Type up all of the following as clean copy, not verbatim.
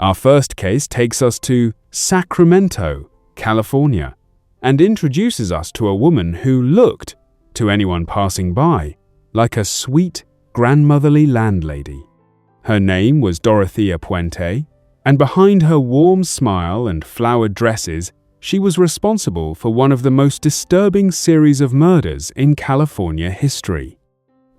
Our first case takes us to Sacramento, California, and introduces us to a woman who looked, to anyone passing by, like a sweet, grandmotherly landlady. Her name was Dorothea Puente, and behind her warm smile and flowered dresses, she was responsible for one of the most disturbing series of murders in California history.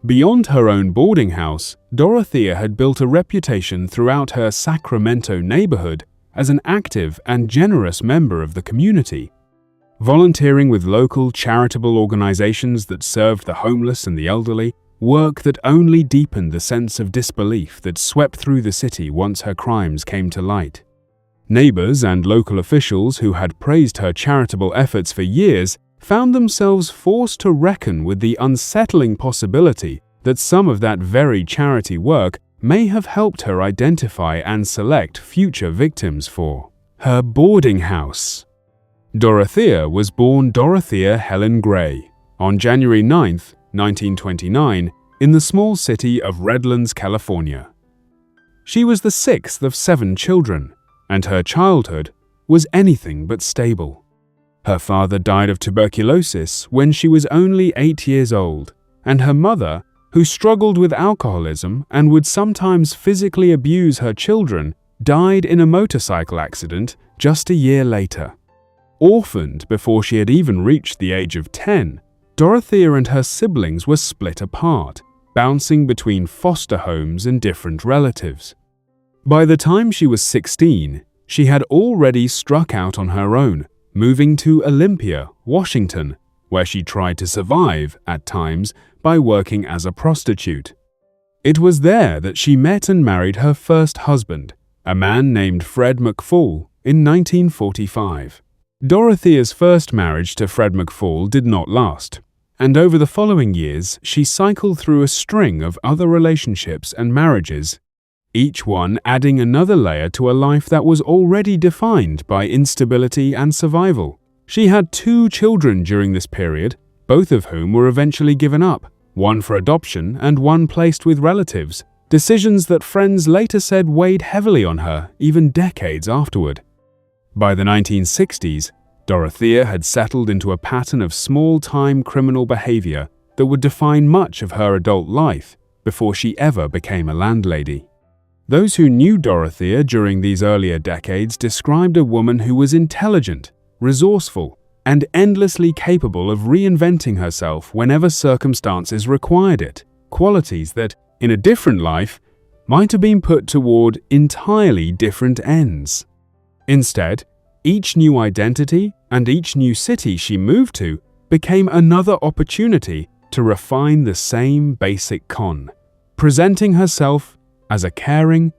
Beyond her own boarding house, Dorothea had built a reputation throughout her Sacramento neighborhood as an active and generous member of the community, volunteering with local charitable organizations that served the homeless and the elderly, work that only deepened the sense of disbelief that swept through the city once her crimes came to light. Neighbors and local officials who had praised her charitable efforts for years found themselves forced to reckon with the unsettling possibility that some of that very charity work may have helped her identify and select future victims for her boarding house. Dorothea was born Dorothea Helen Gray on January 9, 1929, in the small city of Redlands, California. She was the sixth of 7 children, and her childhood was anything but stable. Her father died of tuberculosis when she was only 8 years old, and her mother, who struggled with alcoholism and would sometimes physically abuse her children, died in a motorcycle accident just a year later. Orphaned before she had even reached the age of 10, Dorothea and her siblings were split apart, bouncing between foster homes and different relatives. By the time she was 16, she had already struck out on her own, moving to Olympia, Washington, where she tried to survive, at times, by working as a prostitute. It was there that she met and married her first husband, a man named Fred McFall, in 1945. Dorothea's first marriage to Fred McFall did not last, and over the following years she cycled through a string of other relationships and marriages, each one adding another layer to a life that was already defined by instability and survival. She had 2 children during this period, both of whom were eventually given up, one for adoption and one placed with relatives, decisions that friends later said weighed heavily on her even decades afterward. By the 1960s, Dorothea had settled into a pattern of small-time criminal behavior that would define much of her adult life before she ever became a landlady. Those who knew Dorothea during these earlier decades described a woman who was intelligent, resourceful, and endlessly capable of reinventing herself whenever circumstances required it, qualities that, in a different life, might have been put toward entirely different ends. Instead, each new identity and each new city she moved to became another opportunity to refine the same basic con, presenting herself as a caring,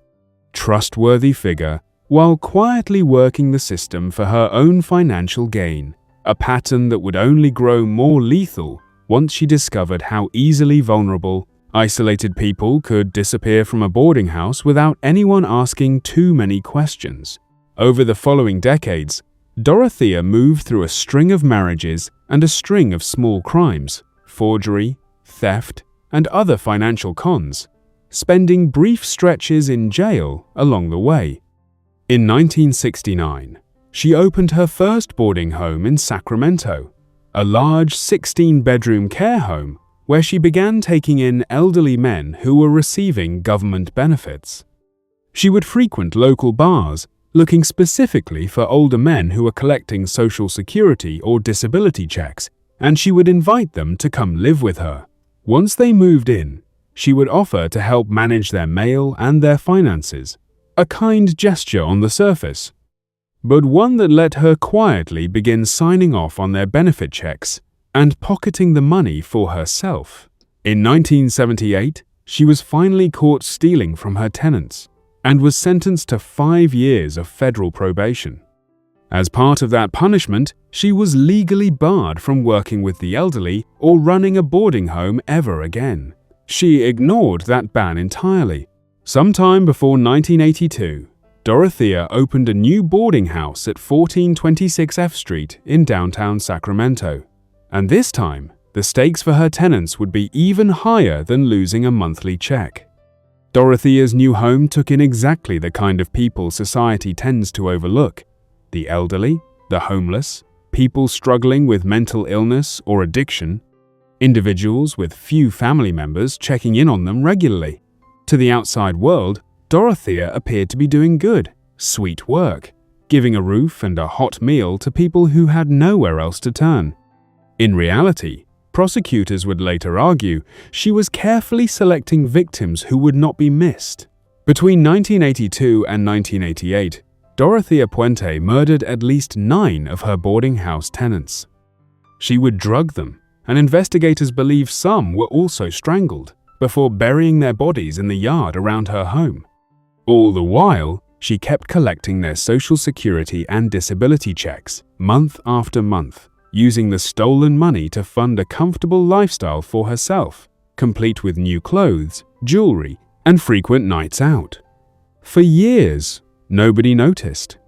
trustworthy figure while quietly working the system for her own financial gain, a pattern that would only grow more lethal once she discovered how easily vulnerable, isolated people could disappear from a boarding house without anyone asking too many questions. Over the following decades, Dorothea moved through a string of marriages and a string of small crimes, forgery, theft, and other financial cons, spending brief stretches in jail along the way. In 1969, she opened her first boarding home in Sacramento, a large 16-bedroom care home where she began taking in elderly men who were receiving government benefits. She would frequent local bars, looking specifically for older men who were collecting Social Security or disability checks, and she would invite them to come live with her. Once they moved in, she would offer to help manage their mail and their finances, a kind gesture on the surface, but one that let her quietly begin signing off on their benefit checks and pocketing the money for herself. In 1978, she was finally caught stealing from her tenants and was sentenced to 5 years of federal probation. As part of that punishment, she was legally barred from working with the elderly or running a boarding home ever again. She ignored that ban entirely. Sometime before 1982, Dorothea opened a new boarding house at 1426 F Street in downtown Sacramento. And this time, the stakes for her tenants would be even higher than losing a monthly check. Dorothea's new home took in exactly the kind of people society tends to overlook: the elderly, the homeless, people struggling with mental illness or addiction, individuals with few family members checking in on them regularly. To the outside world, Dorothea appeared to be doing good, sweet work, giving a roof and a hot meal to people who had nowhere else to turn. In reality, prosecutors would later argue she was carefully selecting victims who would not be missed. Between 1982 and 1988, Dorothea Puente murdered at least 9 of her boarding house tenants. She would drug them, and investigators believe some were also strangled, before burying their bodies in the yard around her home. All the while, she kept collecting their social security and disability checks, month after month, using the stolen money to fund a comfortable lifestyle for herself, complete with new clothes, jewelry, and frequent nights out. For years, nobody noticed.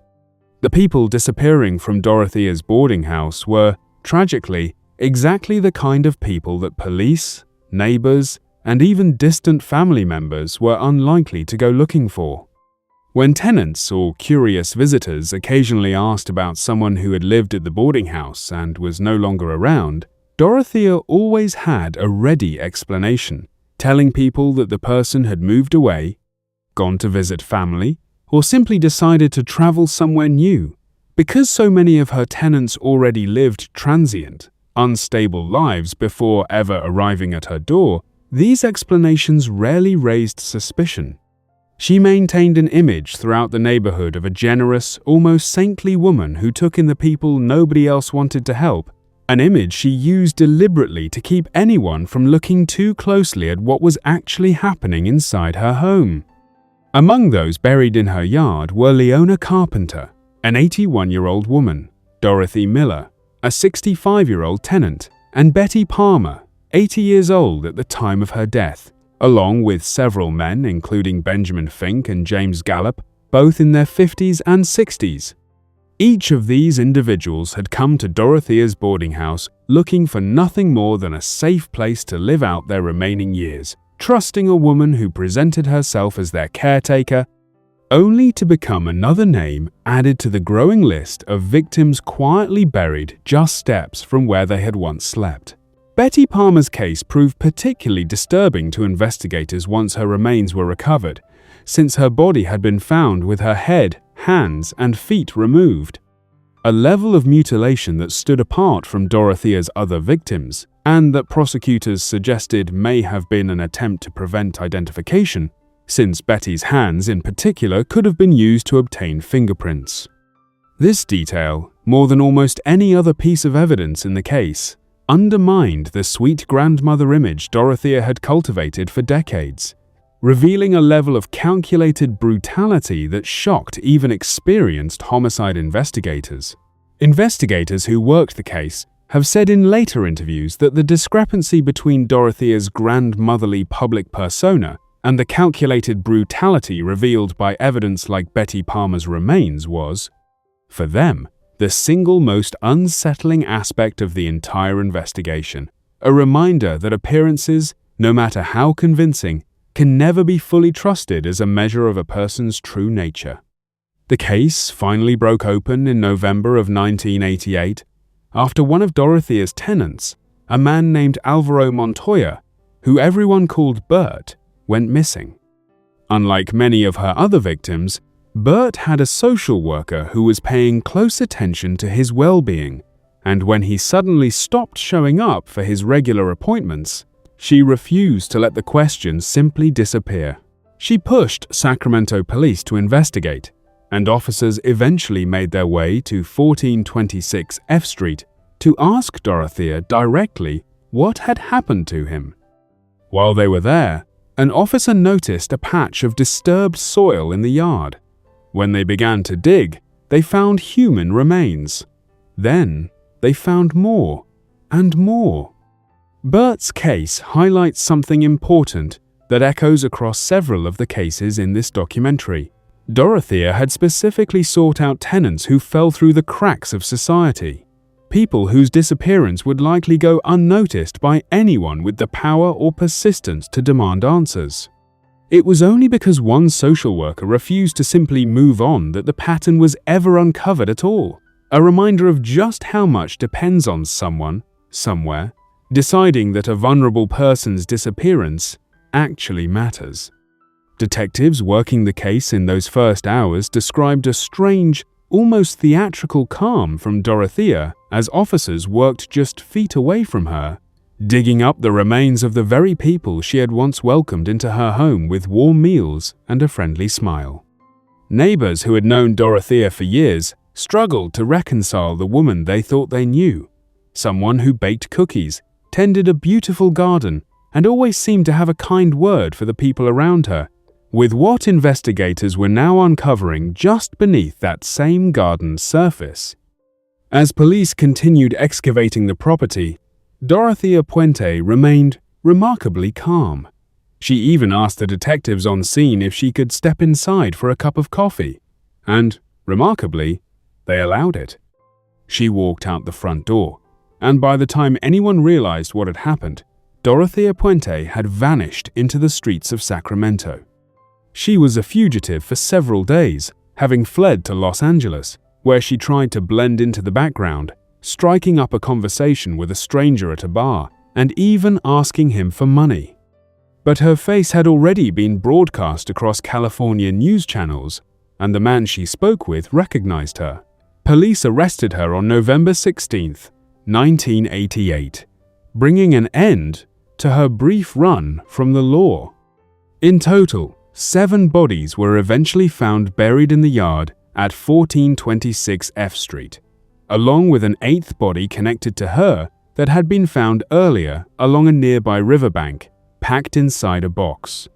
The people disappearing from Dorothea's boarding house were, tragically, exactly the kind of people that police, neighbors, and even distant family members were unlikely to go looking for. When tenants or curious visitors occasionally asked about someone who had lived at the boarding house and was no longer around, Dorothea always had a ready explanation, telling people that the person had moved away, gone to visit family, or simply decided to travel somewhere new. Because so many of her tenants already lived transient, unstable lives before ever arriving at her door, these explanations rarely raised suspicion. She maintained an image throughout the neighborhood of a generous, almost saintly woman who took in the people nobody else wanted to help, an image she used deliberately to keep anyone from looking too closely at what was actually happening inside her home. Among those buried in her yard were Leona Carpenter, an 81-year-old woman, Dorothy Miller, a 65-year-old tenant, and Betty Palmer, 80 years old at the time of her death, along with several men including Benjamin Fink and James Gallup, both in their 50s and 60s. Each of these individuals had come to Dorothea's boarding house looking for nothing more than a safe place to live out their remaining years, trusting a woman who presented herself as their caretaker, only to become another name added to the growing list of victims quietly buried just steps from where they had once slept. Betty Palmer's case proved particularly disturbing to investigators once her remains were recovered, since her body had been found with her head, hands, and feet removed. A level of mutilation that stood apart from Dorothea's other victims, and that prosecutors suggested may have been an attempt to prevent identification, since Betty's hands in particular could have been used to obtain fingerprints. This detail, more than almost any other piece of evidence in the case, undermined the sweet grandmother image Dorothea had cultivated for decades, revealing a level of calculated brutality that shocked even experienced homicide investigators. Investigators who worked the case have said in later interviews that the discrepancy between Dorothea's grandmotherly public persona and the calculated brutality revealed by evidence like Betty Palmer's remains was, for them, the single most unsettling aspect of the entire investigation, a reminder that appearances, no matter how convincing, can never be fully trusted as a measure of a person's true nature. The case finally broke open in November of 1988 after one of Dorothea's tenants, a man named Alvaro Montoya, who everyone called Bert, went missing. Unlike many of her other victims, Bert had a social worker who was paying close attention to his well-being, and when he suddenly stopped showing up for his regular appointments, she refused to let the question simply disappear. She pushed Sacramento police to investigate, and officers eventually made their way to 1426 F Street to ask Dorothea directly what had happened to him. While they were there, an officer noticed a patch of disturbed soil in the yard. When they began to dig, they found human remains. Then, they found more and more. Bert's case highlights something important that echoes across several of the cases in this documentary. Dorothea had specifically sought out tenants who fell through the cracks of society, people whose disappearance would likely go unnoticed by anyone with the power or persistence to demand answers. It was only because one social worker refused to simply move on that the pattern was ever uncovered at all, a reminder of just how much depends on someone, somewhere, deciding that a vulnerable person's disappearance actually matters. Detectives working the case in those first hours described a strange, almost theatrical calm from Dorothea as officers worked just feet away from her, digging up the remains of the very people she had once welcomed into her home with warm meals and a friendly smile. Neighbors who had known Dorothea for years struggled to reconcile the woman they thought they knew, someone who baked cookies, tended a beautiful garden, and always seemed to have a kind word for the people around her, with what investigators were now uncovering just beneath that same garden's surface. As police continued excavating the property, Dorothea Puente remained remarkably calm. She even asked the detectives on scene if she could step inside for a cup of coffee, and, remarkably, they allowed it. She walked out the front door, and by the time anyone realized what had happened, Dorothea Puente had vanished into the streets of Sacramento. She was a fugitive for several days, having fled to Los Angeles, where she tried to blend into the background, striking up a conversation with a stranger at a bar, and even asking him for money. But her face had already been broadcast across California news channels, and the man she spoke with recognized her. Police arrested her on November 16, 1988, bringing an end to her brief run from the law. In total, 7 bodies were eventually found buried in the yard at 1426 F Street, along with an 8th body connected to her that had been found earlier along a nearby riverbank, packed inside a box.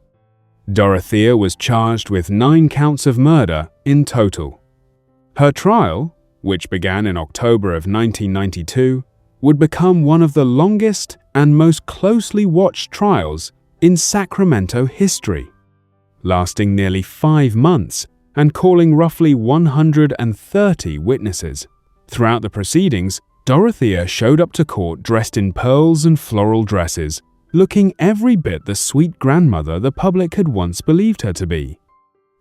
Dorothea was charged with 9 counts of murder in total. Her trial, which began in October of 1992, would become one of the longest and most closely watched trials in Sacramento history, lasting nearly 5 months and calling roughly 130 witnesses. Throughout the proceedings, Dorothea showed up to court dressed in pearls and floral dresses, looking every bit the sweet grandmother the public had once believed her to be.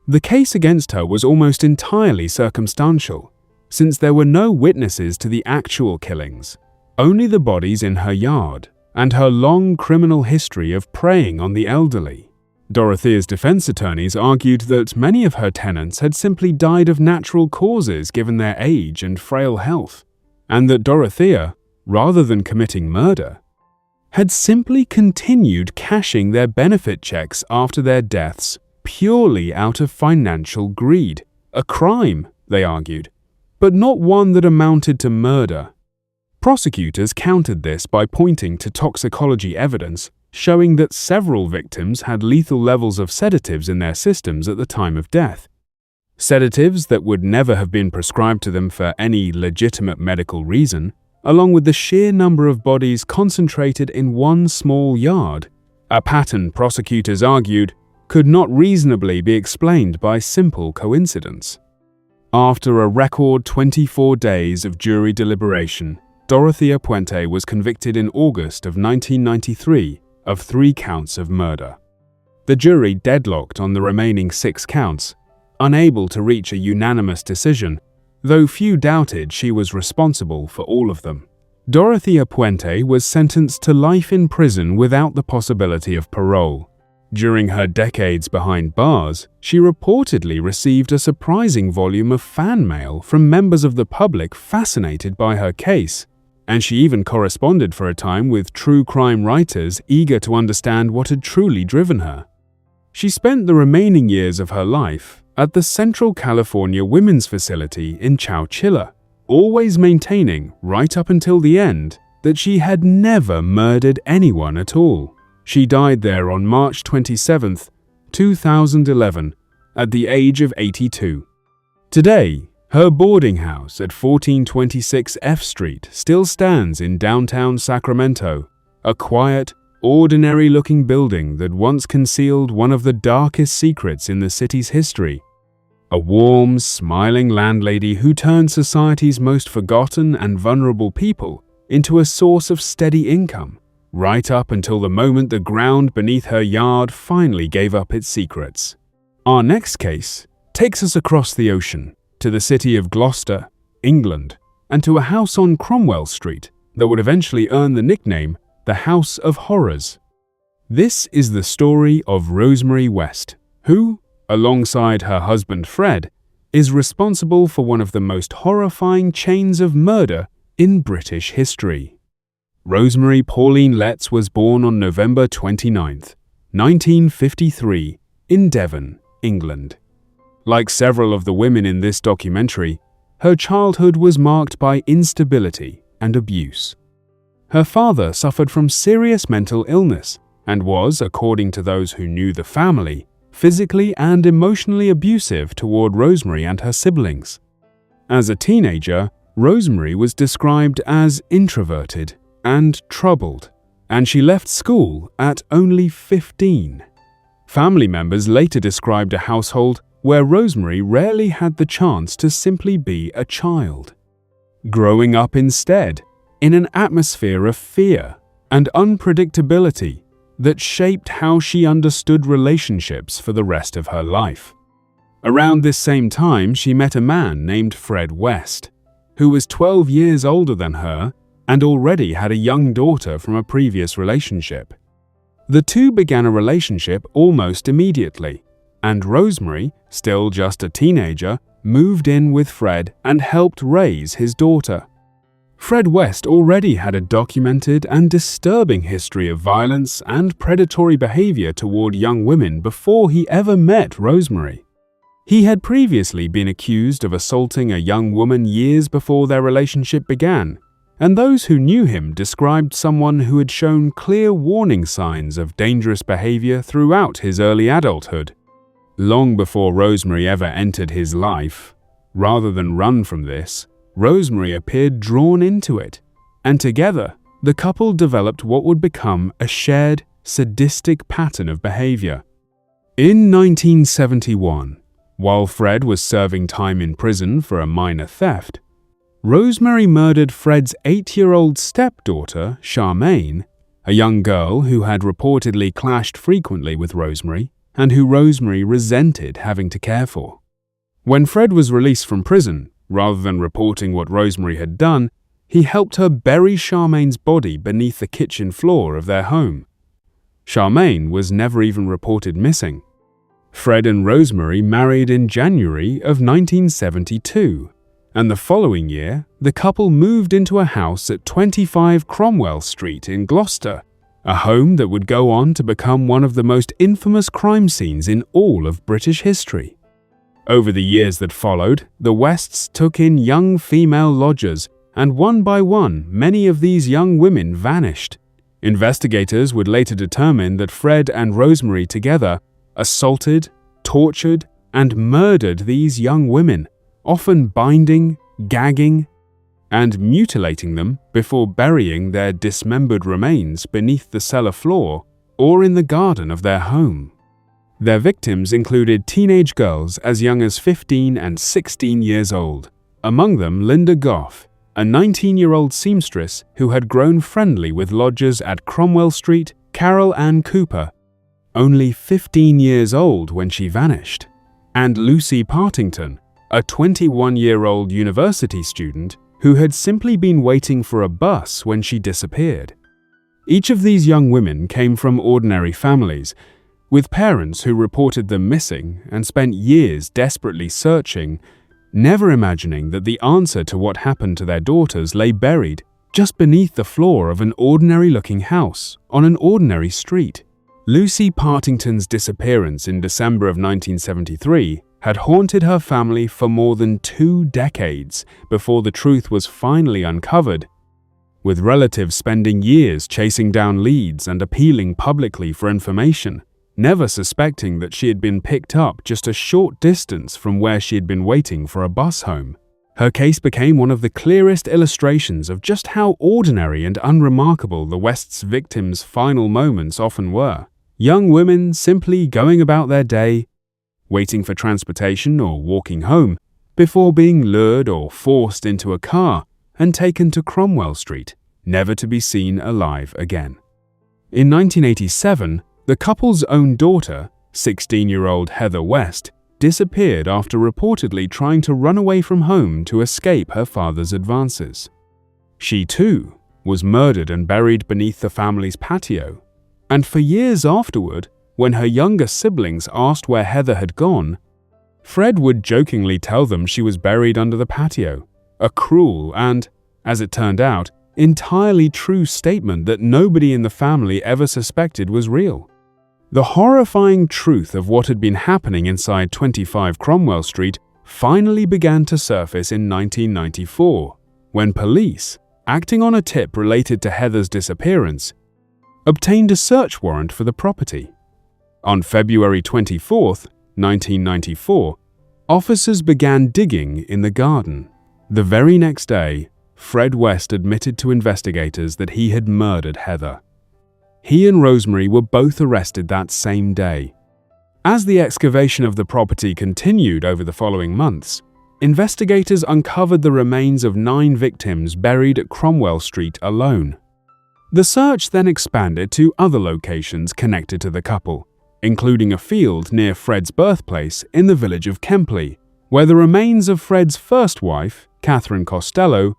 The case against her was almost entirely circumstantial, since there were no witnesses to the actual killings, only the bodies in her yard and her long criminal history of preying on the elderly. Dorothea's defense attorneys argued that many of her tenants had simply died of natural causes given their age and frail health, and that Dorothea, rather than committing murder, had simply continued cashing their benefit checks after their deaths purely out of financial greed, a crime, they argued, but not one that amounted to murder. Prosecutors countered this by pointing to toxicology evidence showing that several victims had lethal levels of sedatives in their systems at the time of death. Sedatives that would never have been prescribed to them for any legitimate medical reason, along with the sheer number of bodies concentrated in one small yard, a pattern prosecutors argued could not reasonably be explained by simple coincidence. After a record 24 days of jury deliberation, Dorothea Puente was convicted in August of 1993 of 3 counts of murder. The jury deadlocked on the remaining 6 counts, unable to reach a unanimous decision, though few doubted she was responsible for all of them. Dorothea Puente was sentenced to life in prison without the possibility of parole. During her decades behind bars, she reportedly received a surprising volume of fan mail from members of the public fascinated by her case, and she even corresponded for a time with true crime writers eager to understand what had truly driven her. She spent the remaining years of her life at the Central California Women's Facility in Chowchilla, always maintaining, right up until the end, that she had never murdered anyone at all. She died there on March 27, 2011, at the age of 82. Today, her boarding house at 1426 F Street still stands in downtown Sacramento, a quiet, ordinary-looking building that once concealed one of the darkest secrets in the city's history. A warm, smiling landlady who turned society's most forgotten and vulnerable people into a source of steady income, right up until the moment the ground beneath her yard finally gave up its secrets. Our next case takes us across the ocean to the city of Gloucester, England, and to a house on Cromwell Street that would eventually earn the nickname the House of Horrors. This is the story of Rosemary West, who, alongside her husband Fred, is responsible for one of the most horrifying chains of murder in British history. Rosemary Pauline Letts was born on November 29, 1953, in Devon, England. Like several of the women in this documentary, her childhood was marked by instability and abuse. Her father suffered from serious mental illness and was, according to those who knew the family, physically and emotionally abusive toward Rosemary and her siblings. As a teenager, Rosemary was described as introverted and troubled, and she left school at only 15. Family members later described a household where Rosemary rarely had the chance to simply be a child, growing up instead in an atmosphere of fear and unpredictability that shaped how she understood relationships for the rest of her life. Around this same time, she met a man named Fred West, who was 12 years older than her and already had a young daughter from a previous relationship. The two began a relationship almost immediately, and Rosemary, still just a teenager, moved in with Fred and helped raise his daughter. Fred West already had a documented and disturbing history of violence and predatory behavior toward young women before he ever met Rosemary. He had previously been accused of assaulting a young woman years before their relationship began, and those who knew him described someone who had shown clear warning signs of dangerous behavior throughout his early adulthood. Long before Rosemary ever entered his life, rather than run from this, Rosemary appeared drawn into it, and together, the couple developed what would become a shared, sadistic pattern of behavior. In 1971, while Fred was serving time in prison for a minor theft, Rosemary murdered Fred's 8-year-old stepdaughter, Charmaine, a young girl who had reportedly clashed frequently with Rosemary and who Rosemary resented having to care for. When Fred was released from prison, rather than reporting what Rosemary had done, he helped her bury Charmaine's body beneath the kitchen floor of their home. Charmaine was never even reported missing. Fred and Rosemary married in January of 1972, and the following year, the couple moved into a house at 25 Cromwell Street in Gloucester, a home that would go on to become one of the most infamous crime scenes in all of British history. Over the years that followed, the Wests took in young female lodgers, and one by one, many of these young women vanished. Investigators would later determine that Fred and Rosemary together assaulted, tortured, and murdered these young women, often binding, gagging, and mutilating them before burying their dismembered remains beneath the cellar floor or in the garden of their home. Their victims included teenage girls as young as 15 and 16 years old, among them Linda Goff, a 19-year-old seamstress who had grown friendly with lodgers at Cromwell Street, Carol Ann Cooper, only 15 years old when she vanished, and Lucy Partington, a 21-year-old university student who had simply been waiting for a bus when she disappeared. Each of these young women came from ordinary families, with parents who reported them missing and spent years desperately searching, never imagining that the answer to what happened to their daughters lay buried just beneath the floor of an ordinary-looking house on an ordinary street. Lucy Partington's disappearance in December of 1973 had haunted her family for more than 2 decades before the truth was finally uncovered, with relatives spending years chasing down leads and appealing publicly for information, never suspecting that she had been picked up just a short distance from where she had been waiting for a bus home. Her case became one of the clearest illustrations of just how ordinary and unremarkable the West's victims' final moments often were. Young women simply going about their day, waiting for transportation or walking home, before being lured or forced into a car and taken to Cromwell Street, never to be seen alive again. In 1987, the couple's own daughter, 16-year-old Heather West, disappeared after reportedly trying to run away from home to escape her father's advances. She, too, was murdered and buried beneath the family's patio. And for years afterward, when her younger siblings asked where Heather had gone, Fred would jokingly tell them she was buried under the patio, a cruel and, as it turned out, entirely true statement that nobody in the family ever suspected was real. The horrifying truth of what had been happening inside 25 Cromwell Street finally began to surface in 1994, when police, acting on a tip related to Heather's disappearance, obtained a search warrant for the property. On February 24, 1994, officers began digging in the garden. The very next day, Fred West admitted to investigators that he had murdered Heather. He and Rosemary were both arrested that same day. As the excavation of the property continued over the following months, investigators uncovered the remains of 9 victims buried at Cromwell Street alone. The search then expanded to other locations connected to the couple, including a field near Fred's birthplace in the village of Kempley, where the remains of Fred's first wife, Catherine Costello,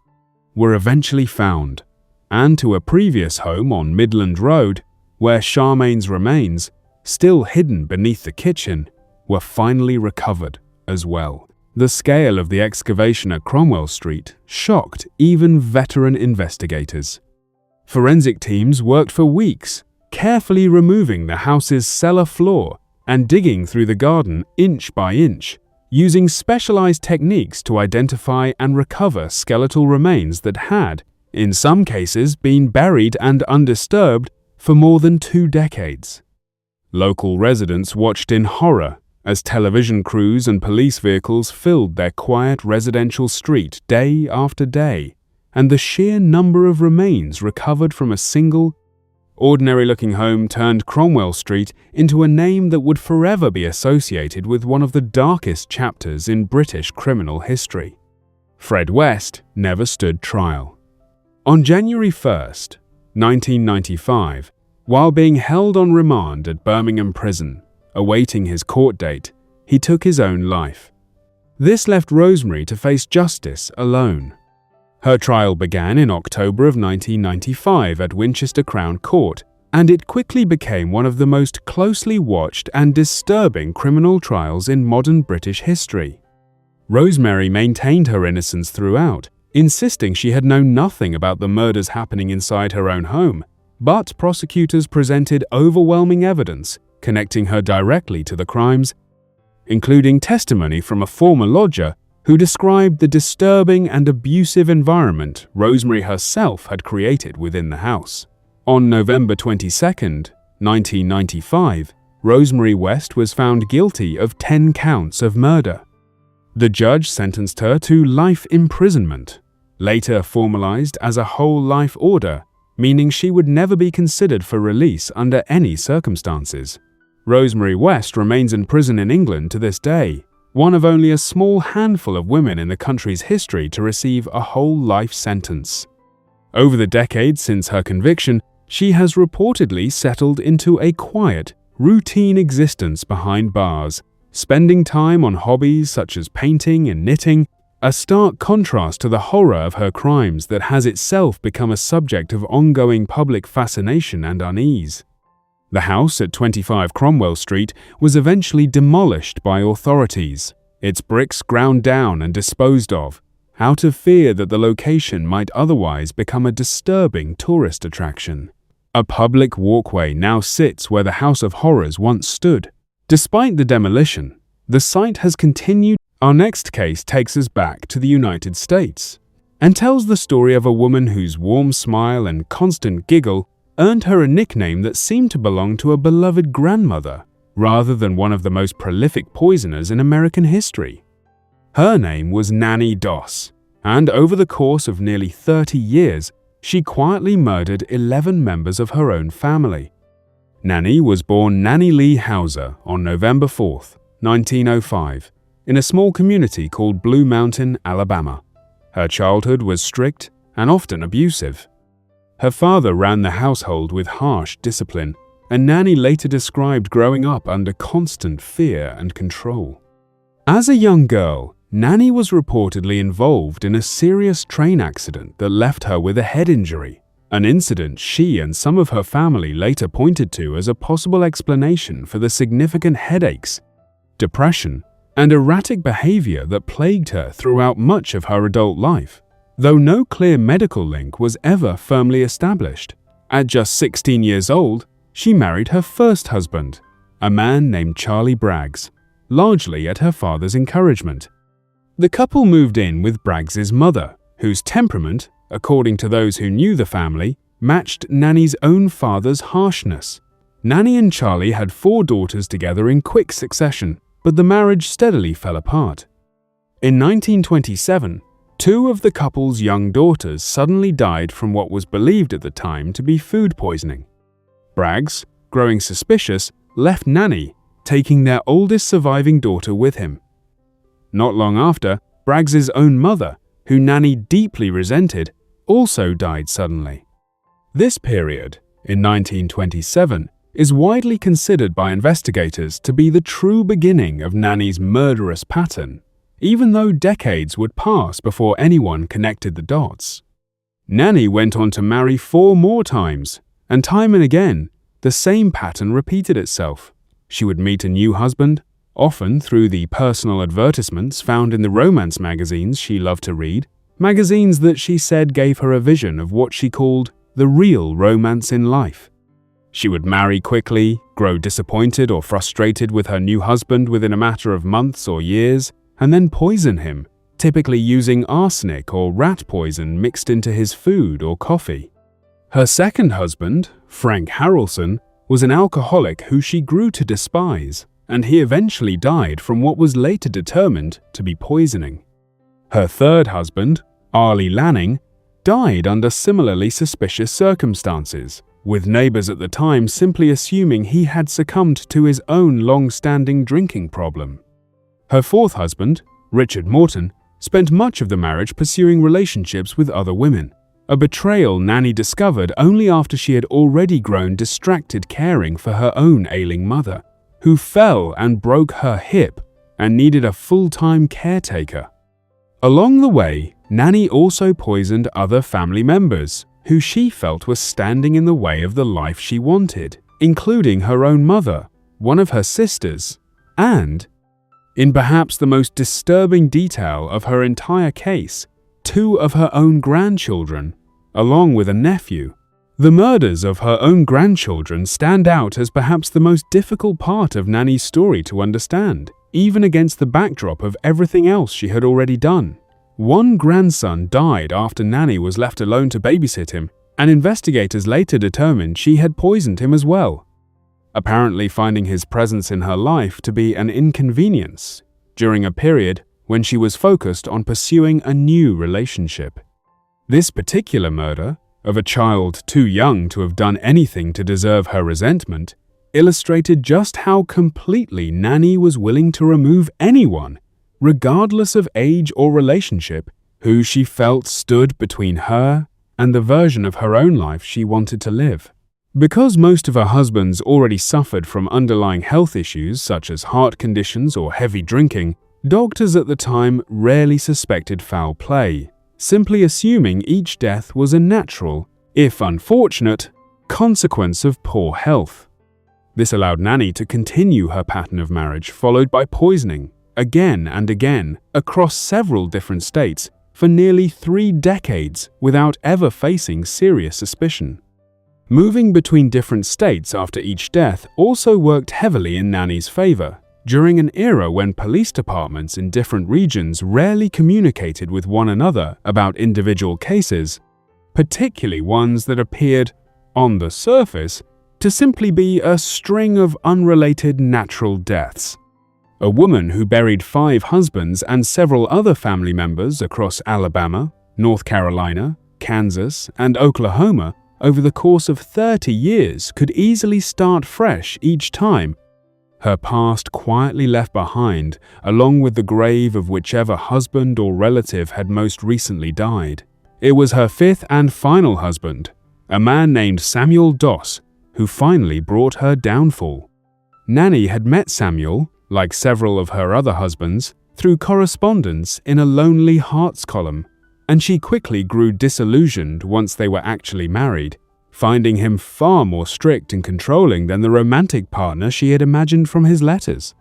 were eventually found, and to a previous home on Midland Road, where Charmaine's remains, still hidden beneath the kitchen, were finally recovered as well. The scale of the excavation at Cromwell Street shocked even veteran investigators. Forensic teams worked for weeks, carefully removing the house's cellar floor and digging through the garden inch by inch, using specialized techniques to identify and recover skeletal remains that had, in some cases, been buried and undisturbed for more than 2 decades. Local residents watched in horror as television crews and police vehicles filled their quiet residential street day after day, and the sheer number of remains recovered from a single, ordinary-looking home turned Cromwell Street into a name that would forever be associated with one of the darkest chapters in British criminal history. Fred West never stood trial. On January 1st, 1995, while being held on remand at Birmingham Prison, awaiting his court date, he took his own life. This left Rosemary to face justice alone. Her trial began in October of 1995 at Winchester Crown Court, and it quickly became one of the most closely watched and disturbing criminal trials in modern British history. Rosemary maintained her innocence throughout, insisting she had known nothing about the murders happening inside her own home, but prosecutors presented overwhelming evidence connecting her directly to the crimes, including testimony from a former lodger who described the disturbing and abusive environment Rosemary herself had created within the house. On November 22, 1995, Rosemary West was found guilty of 10 counts of murder. The judge sentenced her to life imprisonment, later formalized as a whole life order, meaning she would never be considered for release under any circumstances. Rosemary West remains in prison in England to this day, one of only a small handful of women in the country's history to receive a whole life sentence. Over the decades since her conviction, she has reportedly settled into a quiet, routine existence behind bars, spending time on hobbies such as painting and knitting, a stark contrast to the horror of her crimes that has itself become a subject of ongoing public fascination and unease. The house at 25 Cromwell Street was eventually demolished by authorities, its bricks ground down and disposed of, out of fear that the location might otherwise become a disturbing tourist attraction. A public walkway now sits where the House of Horrors once stood. Despite the demolition, the site has continued. Our next case takes us back to the United States and tells the story of a woman whose warm smile and constant giggle earned her a nickname that seemed to belong to a beloved grandmother, rather than one of the most prolific poisoners in American history. Her name was Nanny Doss, and over the course of nearly 30 years, she quietly murdered 11 members of her own family. Nanny was born Nanny Lee Hauser on November 4, 1905, in a small community called Blue Mountain, Alabama. Her childhood was strict and often abusive. Her father ran the household with harsh discipline, and Nanny later described growing up under constant fear and control. As a young girl, Nanny was reportedly involved in a serious train accident that left her with a head injury, an incident she and some of her family later pointed to as a possible explanation for the significant headaches, depression, and erratic behavior that plagued her throughout much of her adult life, though no clear medical link was ever firmly established. At just 16 years old, she married her first husband, a man named Charlie Braggs, largely at her father's encouragement. The couple moved in with Braggs's mother, whose temperament, according to those who knew the family, matched Nanny's own father's harshness. Nanny and Charlie had 4 daughters together in quick succession, but the marriage steadily fell apart. In 1927, 2 of the couple's young daughters suddenly died from what was believed at the time to be food poisoning. Braggs, growing suspicious, left Nanny, taking their oldest surviving daughter with him. Not long after, Braggs's own mother, who Nanny deeply resented, also died suddenly. This period, in 1927, is widely considered by investigators to be the true beginning of Nanny's murderous pattern, even though decades would pass before anyone connected the dots. Nanny went on to marry 4 more times, and time and again, the same pattern repeated itself. She would meet a new husband, often through the personal advertisements found in the romance magazines she loved to read, magazines that she said gave her a vision of what she called the real romance in life. She would marry quickly, grow disappointed or frustrated with her new husband within a matter of months or years, and then poison him, typically using arsenic or rat poison mixed into his food or coffee. Her second husband, Frank Harrelson, was an alcoholic who she grew to despise, and he eventually died from what was later determined to be poisoning. Her third husband, Arlie Lanning, died under similarly suspicious circumstances, with neighbors at the time simply assuming he had succumbed to his own long-standing drinking problem. Her fourth husband, Richard Morton, spent much of the marriage pursuing relationships with other women, a betrayal Nanny discovered only after she had already grown distracted caring for her own ailing mother, who fell and broke her hip and needed a full-time caretaker. Along the way, Nanny also poisoned other family members who she felt were standing in the way of the life she wanted, including her own mother, one of her sisters, and, in perhaps the most disturbing detail of her entire case, 2 of her own grandchildren, along with a nephew. The murders of her own grandchildren stand out as perhaps the most difficult part of Nanny's story to understand, even against the backdrop of everything else she had already done. One grandson died after Nanny was left alone to babysit him, and investigators later determined she had poisoned him as well, apparently finding his presence in her life to be an inconvenience during a period when she was focused on pursuing a new relationship. This particular murder, of a child too young to have done anything to deserve her resentment, illustrated just how completely Nanny was willing to remove anyone, regardless of age or relationship, who she felt stood between her and the version of her own life she wanted to live. Because most of her husbands already suffered from underlying health issues such as heart conditions or heavy drinking, doctors at the time rarely suspected foul play, simply assuming each death was a natural, if unfortunate, consequence of poor health. This allowed Nanny to continue her pattern of marriage followed by poisoning, again and again, across several different states, for nearly 3 decades without ever facing serious suspicion. Moving between different states after each death also worked heavily in Nanny's favor, during an era when police departments in different regions rarely communicated with one another about individual cases, particularly ones that appeared, on the surface, to simply be a string of unrelated natural deaths. A woman who buried 5 husbands and several other family members across Alabama, North Carolina, Kansas, and Oklahoma over the course of 30 years could easily start fresh each time, her past quietly left behind along with the grave of whichever husband or relative had most recently died. It was her 5th and final husband, a man named Samuel Doss, who finally brought her downfall. Nanny had met Samuel, like several of her other husbands, through correspondence in a lonely hearts column, and she quickly grew disillusioned once they were actually married, finding him far more strict and controlling than the romantic partner she had imagined from his letters.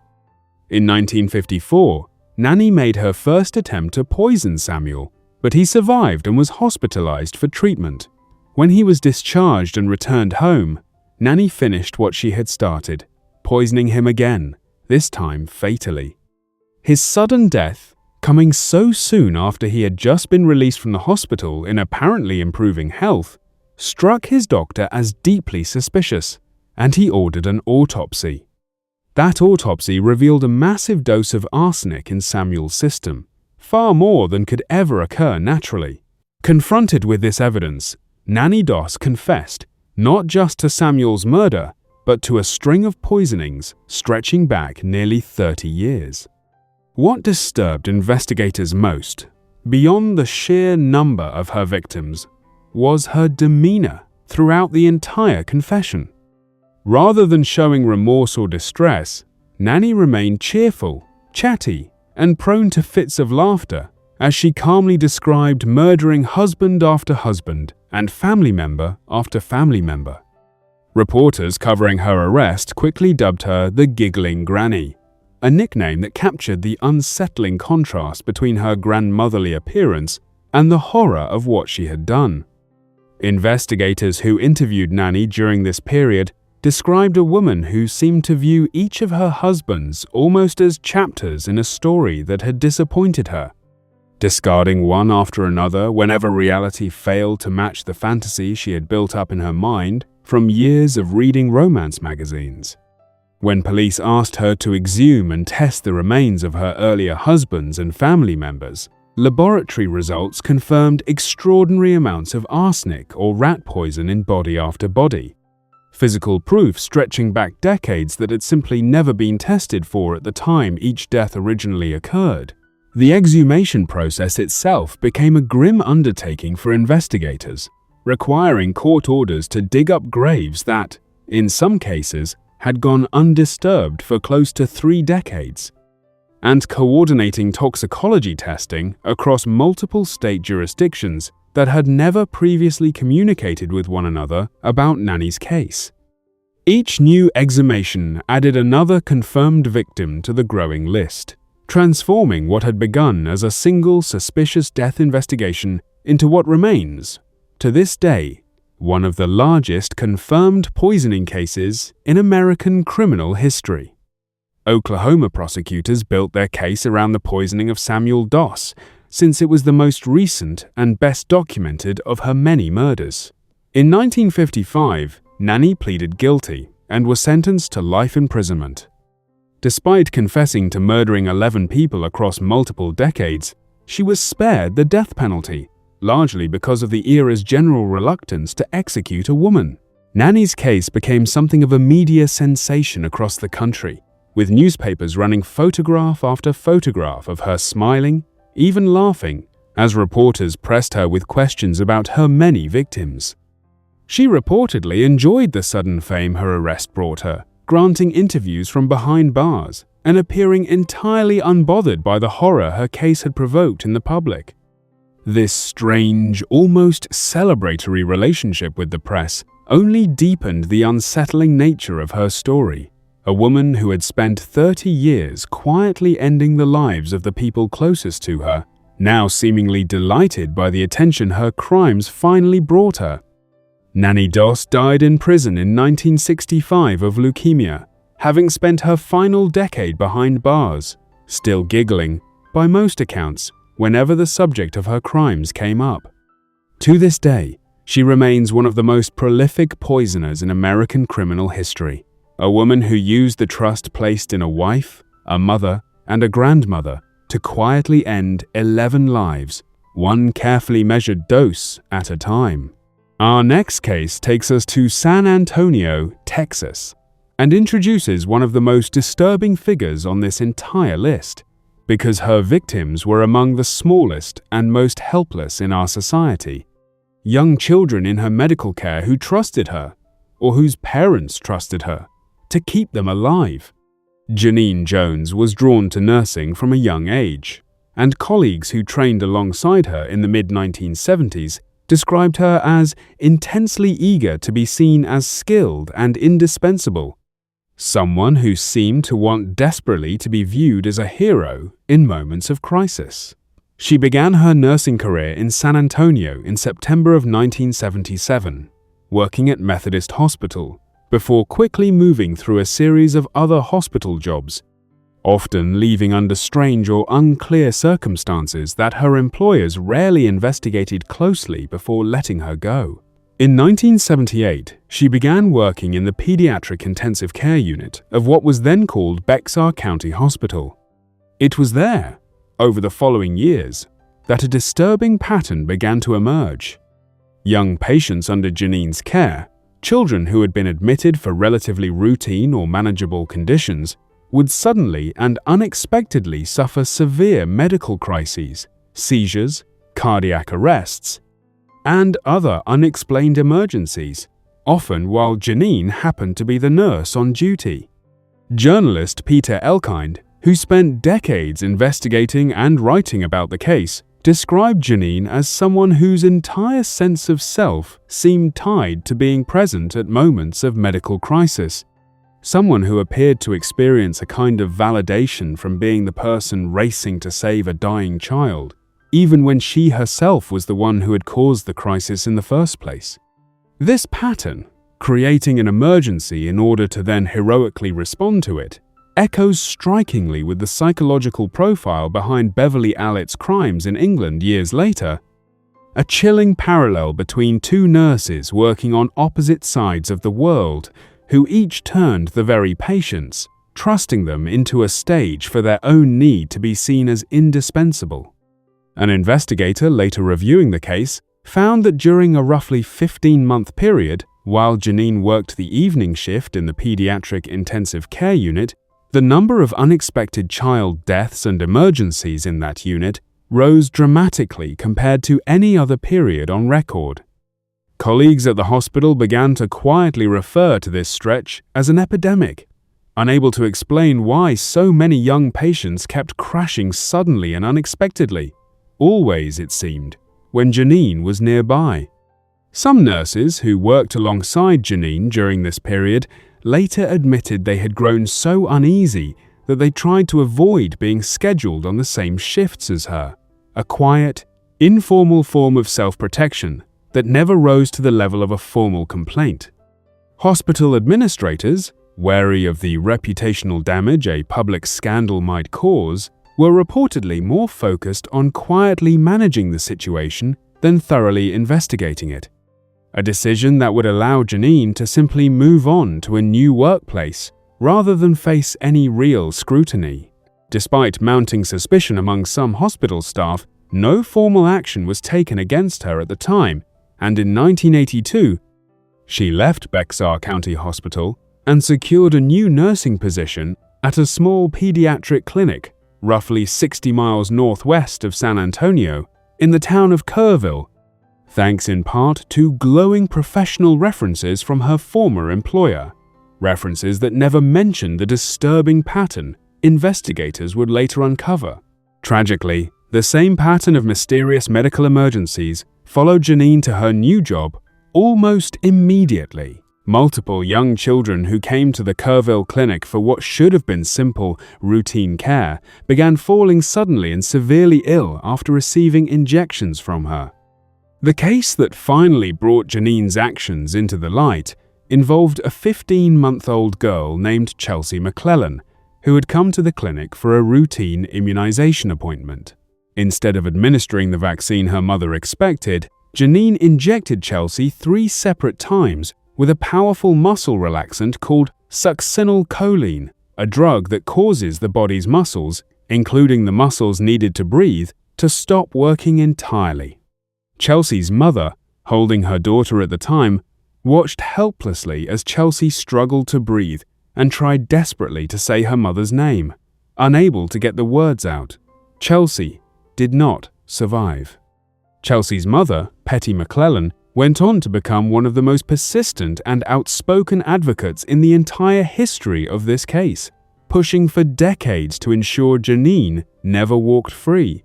In 1954, Nanny made her first attempt to poison Samuel, but he survived and was hospitalized for treatment. When he was discharged and returned home, Nanny finished what she had started, poisoning him again, this time fatally. His sudden death, coming so soon after he had just been released from the hospital in apparently improving health, struck his doctor as deeply suspicious, and he ordered an autopsy. That autopsy revealed a massive dose of arsenic in Samuel's system, far more than could ever occur naturally. Confronted with this evidence, Nanny Doss confessed not just to Samuel's murder, but to a string of poisonings stretching back nearly 30 years. What disturbed investigators most, beyond the sheer number of her victims, was her demeanor throughout the entire confession. Rather than showing remorse or distress, Nanny remained cheerful, chatty, and prone to fits of laughter as she calmly described murdering husband after husband and family member after family member. Reporters covering her arrest quickly dubbed her the Giggling Granny, a nickname that captured the unsettling contrast between her grandmotherly appearance and the horror of what she had done. Investigators who interviewed Nanny during this period described a woman who seemed to view each of her husbands almost as chapters in a story that had disappointed her, discarding one after another whenever reality failed to match the fantasy she had built up in her mind from years of reading romance magazines. When police asked her to exhume and test the remains of her earlier husbands and family members, laboratory results confirmed extraordinary amounts of arsenic or rat poison in body after body, physical proof stretching back decades that had simply never been tested for at the time each death originally occurred. The exhumation process itself became a grim undertaking for investigators, requiring court orders to dig up graves that, in some cases, had gone undisturbed for close to 3 decades, and coordinating toxicology testing across multiple state jurisdictions that had never previously communicated with one another about Nanny's case. Each new exhumation added another confirmed victim to the growing list, transforming what had begun as a single suspicious death investigation into what remains, to this day, one of the largest confirmed poisoning cases in American criminal history. Oklahoma prosecutors built their case around the poisoning of Samuel Doss, since it was the most recent and best documented of her many murders. In 1955, Nanny pleaded guilty and was sentenced to life imprisonment. Despite confessing to murdering 11 people across multiple decades, she was spared the death penalty, largely because of the era's general reluctance to execute a woman. Nanny's case became something of a media sensation across the country, with newspapers running photograph after photograph of her smiling, even laughing, as reporters pressed her with questions about her many victims. She reportedly enjoyed the sudden fame her arrest brought her, granting interviews from behind bars and appearing entirely unbothered by the horror her case had provoked in the public. This strange, almost celebratory relationship with the press only deepened the unsettling nature of her story. A woman who had spent 30 years quietly ending the lives of the people closest to her, now seemingly delighted by the attention her crimes finally brought her. Nanny Doss died in prison in 1965 of leukemia, having spent her final decade behind bars, still giggling, by most accounts, whenever the subject of her crimes came up. To this day, she remains one of the most prolific poisoners in American criminal history. A woman who used the trust placed in a wife, a mother, and a grandmother to quietly end 11 lives, one carefully measured dose at a time. Our next case takes us to San Antonio, Texas, and introduces one of the most disturbing figures on this entire list, because her victims were among the smallest and most helpless in our society. young children in her medical care who trusted her, or whose parents trusted her, to keep them alive. Janine Jones was drawn to nursing from a young age, and colleagues who trained alongside her in the mid-1970s described her as intensely eager to be seen as skilled and indispensable, someone who seemed to want desperately to be viewed as a hero in moments of crisis. She began her nursing career in San Antonio in September of 1977, working at Methodist Hospital, before quickly moving through a series of other hospital jobs, often leaving under strange or unclear circumstances that her employers rarely investigated closely before letting her go. In 1978, she began working in the pediatric intensive care unit of what was then called Bexar County Hospital. It was there, over the following years, that a disturbing pattern began to emerge. Young patients under Janine's care, children who had been admitted for relatively routine or manageable conditions, would suddenly and unexpectedly suffer severe medical crises, seizures, cardiac arrests, and other unexplained emergencies, often while Janine happened to be the nurse on duty. Journalist Peter Elkind, who spent decades investigating and writing about the case, described Janine as someone whose entire sense of self seemed tied to being present at moments of medical crisis. Someone who appeared to experience a kind of validation from being the person racing to save a dying child, even when she herself was the one who had caused the crisis in the first place. This pattern, creating an emergency in order to then heroically respond to it, echoes strikingly with the psychological profile behind Beverly Allitt's crimes in England years later, a chilling parallel between two nurses working on opposite sides of the world who each turned the very patients, trusting them into a stage for their own need to be seen as indispensable. An investigator later reviewing the case found that during a roughly 15-month period, while Janine worked the evening shift in the pediatric intensive care unit, the number of unexpected child deaths and emergencies in that unit rose dramatically compared to any other period on record. Colleagues at the hospital began to quietly refer to this stretch as an epidemic, unable to explain why so many young patients kept crashing suddenly and unexpectedly, always, it seemed, when Janine was nearby. Some nurses who worked alongside Janine during this period later admitted they had grown so uneasy that they tried to avoid being scheduled on the same shifts as her, a quiet, informal form of self-protection that never rose to the level of a formal complaint. Hospital administrators, wary of the reputational damage a public scandal might cause, were reportedly more focused on quietly managing the situation than thoroughly investigating it. A decision that would allow Janine to simply move on to a new workplace rather than face any real scrutiny. Despite mounting suspicion among some hospital staff, no formal action was taken against her at the time, and in 1982, she left Bexar County Hospital and secured a new nursing position at a small pediatric clinic roughly 60 miles northwest of San Antonio in the town of Kerrville, thanks in part to glowing professional references from her former employer, references that never mentioned the disturbing pattern investigators would later uncover. Tragically, the same pattern of mysterious medical emergencies followed Janine to her new job almost immediately. Multiple young children who came to the Kerrville clinic for what should have been simple, routine care began falling suddenly and severely ill after receiving injections from her. The case that finally brought Janine's actions into the light involved a 15-month-old girl named Chelsea McClellan, who had come to the clinic for a routine immunization appointment. Instead of administering the vaccine her mother expected, Janine injected Chelsea 3 separate times with a powerful muscle relaxant called succinylcholine, a drug that causes the body's muscles, including the muscles needed to breathe, to stop working entirely. Chelsea's mother, holding her daughter at the time, watched helplessly as Chelsea struggled to breathe and tried desperately to say her mother's name. Unable to get the words out, Chelsea did not survive. Chelsea's mother, Petty McClellan, went on to become one of the most persistent and outspoken advocates in the entire history of this case, pushing for decades to ensure Janine never walked free,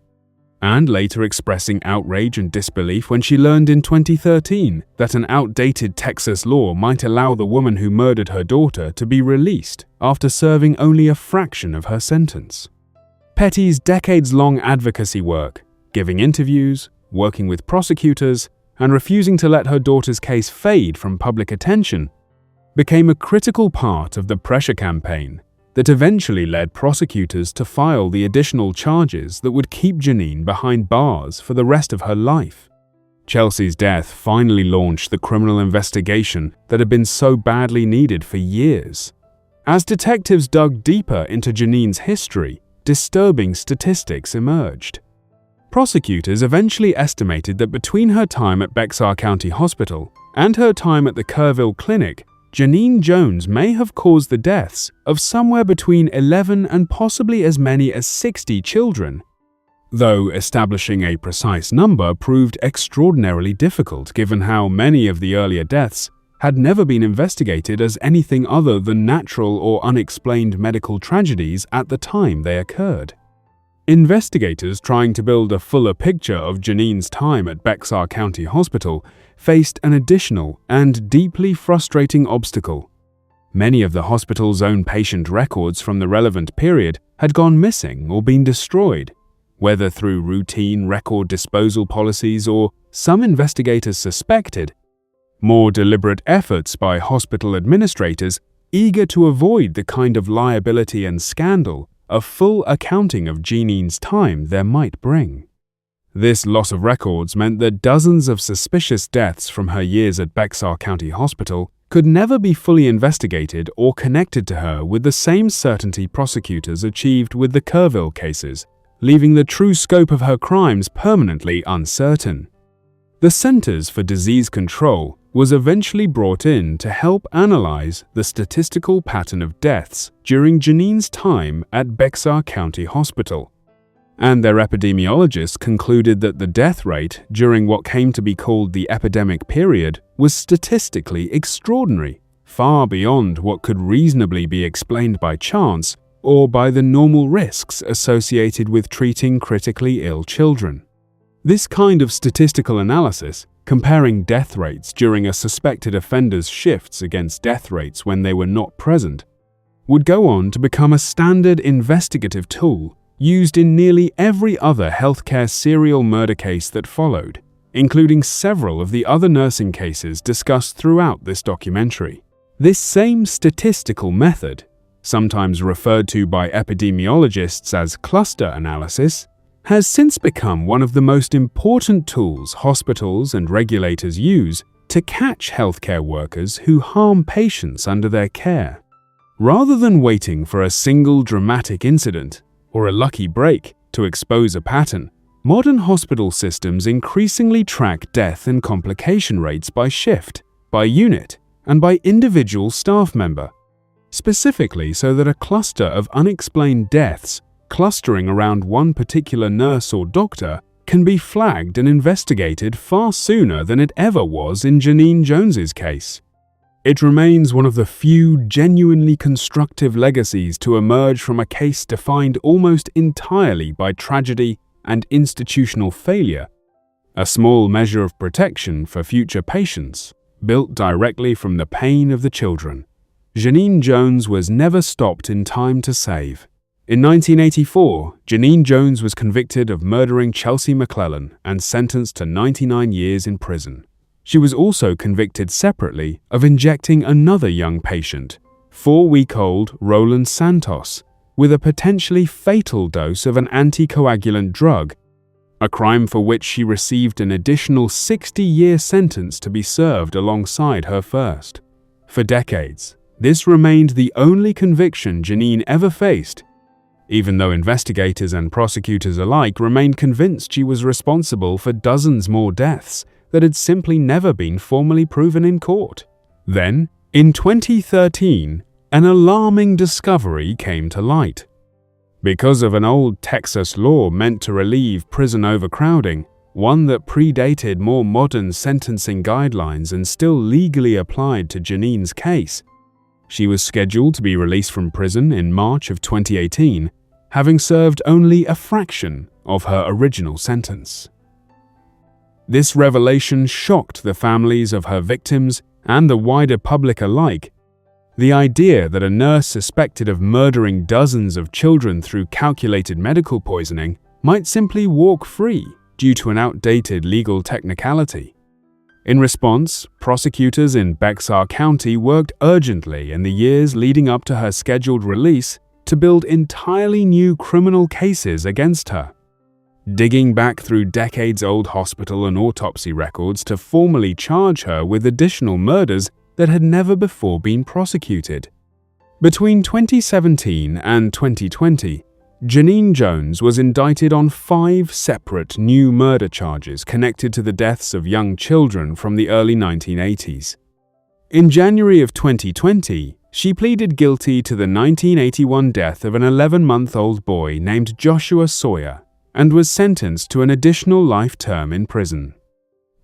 and later expressing outrage and disbelief when she learned in 2013 that an outdated Texas law might allow the woman who murdered her daughter to be released after serving only a fraction of her sentence. Petty's decades-long advocacy work, giving interviews, working with prosecutors, and refusing to let her daughter's case fade from public attention, became a critical part of the pressure campaign that eventually led prosecutors to file the additional charges that would keep Janine behind bars for the rest of her life. Chelsea's death finally launched the criminal investigation that had been so badly needed for years. As detectives dug deeper into Janine's history, disturbing statistics emerged. Prosecutors eventually estimated that between her time at Bexar County Hospital and her time at the Kerrville Clinic, Janine Jones may have caused the deaths of somewhere between 11 and possibly as many as 60 children, though establishing a precise number proved extraordinarily difficult given how many of the earlier deaths had never been investigated as anything other than natural or unexplained medical tragedies at the time they occurred. Investigators trying to build a fuller picture of Janine's time at Bexar County Hospital faced an additional and deeply frustrating obstacle. Many of the hospital's own patient records from the relevant period had gone missing or been destroyed, whether through routine record disposal policies or, some investigators suspected, more deliberate efforts by hospital administrators eager to avoid the kind of liability and scandal a full accounting of Janine's time there might bring. This loss of records meant that dozens of suspicious deaths from her years at Bexar County Hospital could never be fully investigated or connected to her with the same certainty prosecutors achieved with the Kerrville cases, leaving the true scope of her crimes permanently uncertain. The Centers for Disease Control was eventually brought in to help analyze the statistical pattern of deaths during Janine's time at Bexar County Hospital, and their epidemiologists concluded that the death rate during what came to be called the epidemic period was statistically extraordinary, far beyond what could reasonably be explained by chance or by the normal risks associated with treating critically ill children. This kind of statistical analysis, comparing death rates during a suspected offender's shifts against death rates when they were not present, would go on to become a standard investigative tool used in nearly every other healthcare serial murder case that followed, including several of the other nursing cases discussed throughout this documentary. This same statistical method, sometimes referred to by epidemiologists as cluster analysis, has since become one of the most important tools hospitals and regulators use to catch healthcare workers who harm patients under their care. Rather than waiting for a single dramatic incident or a lucky break to expose a pattern, modern hospital systems increasingly track death and complication rates by shift, by unit, and by individual staff member, specifically so that a cluster of unexplained deaths clustering around one particular nurse or doctor can be flagged and investigated far sooner than it ever was in Janine Jones's case. It remains one of the few genuinely constructive legacies to emerge from a case defined almost entirely by tragedy and institutional failure, a small measure of protection for future patients, built directly from the pain of the children. Janine Jones was never stopped in time to save. In 1984, Janine Jones was convicted of murdering Chelsea McClellan and sentenced to 99 years in prison. She was also convicted separately of injecting another young patient, 4-week-old Roland Santos, with a potentially fatal dose of an anticoagulant drug, a crime for which she received an additional 60-year sentence to be served alongside her first. For decades, this remained the only conviction Janine ever faced, even though investigators and prosecutors alike remained convinced she was responsible for dozens more deaths that had simply never been formally proven in court. Then, in 2013, an alarming discovery came to light. Because of an old Texas law meant to relieve prison overcrowding, one that predated more modern sentencing guidelines and still legally applied to Janine's case. She was scheduled to be released from prison in March of 2018, having served only a fraction of her original sentence. This revelation shocked the families of her victims and the wider public alike. The idea that a nurse suspected of murdering dozens of children through calculated medical poisoning might simply walk free due to an outdated legal technicality. In response, prosecutors in Bexar County worked urgently in the years leading up to her scheduled release to build entirely new criminal cases against her, digging back through decades-old hospital and autopsy records to formally charge her with additional murders that had never before been prosecuted. Between 2017 and 2020, Janine Jones was indicted on 5 separate new murder charges connected to the deaths of young children from the early 1980s. In January of 2020, she pleaded guilty to the 1981 death of an 11-month-old boy named Joshua Sawyer and was sentenced to an additional life term in prison.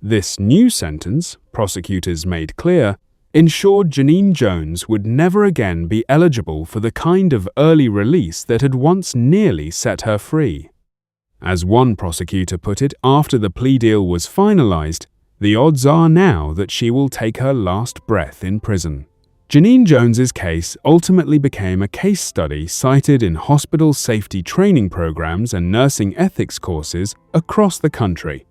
This new sentence, prosecutors made clear, ensured Janine Jones would never again be eligible for the kind of early release that had once nearly set her free. As one prosecutor put it after the plea deal was finalized, the odds are now that she will take her last breath in prison. Janine Jones's case ultimately became a case study cited in hospital safety training programs and nursing ethics courses across the country.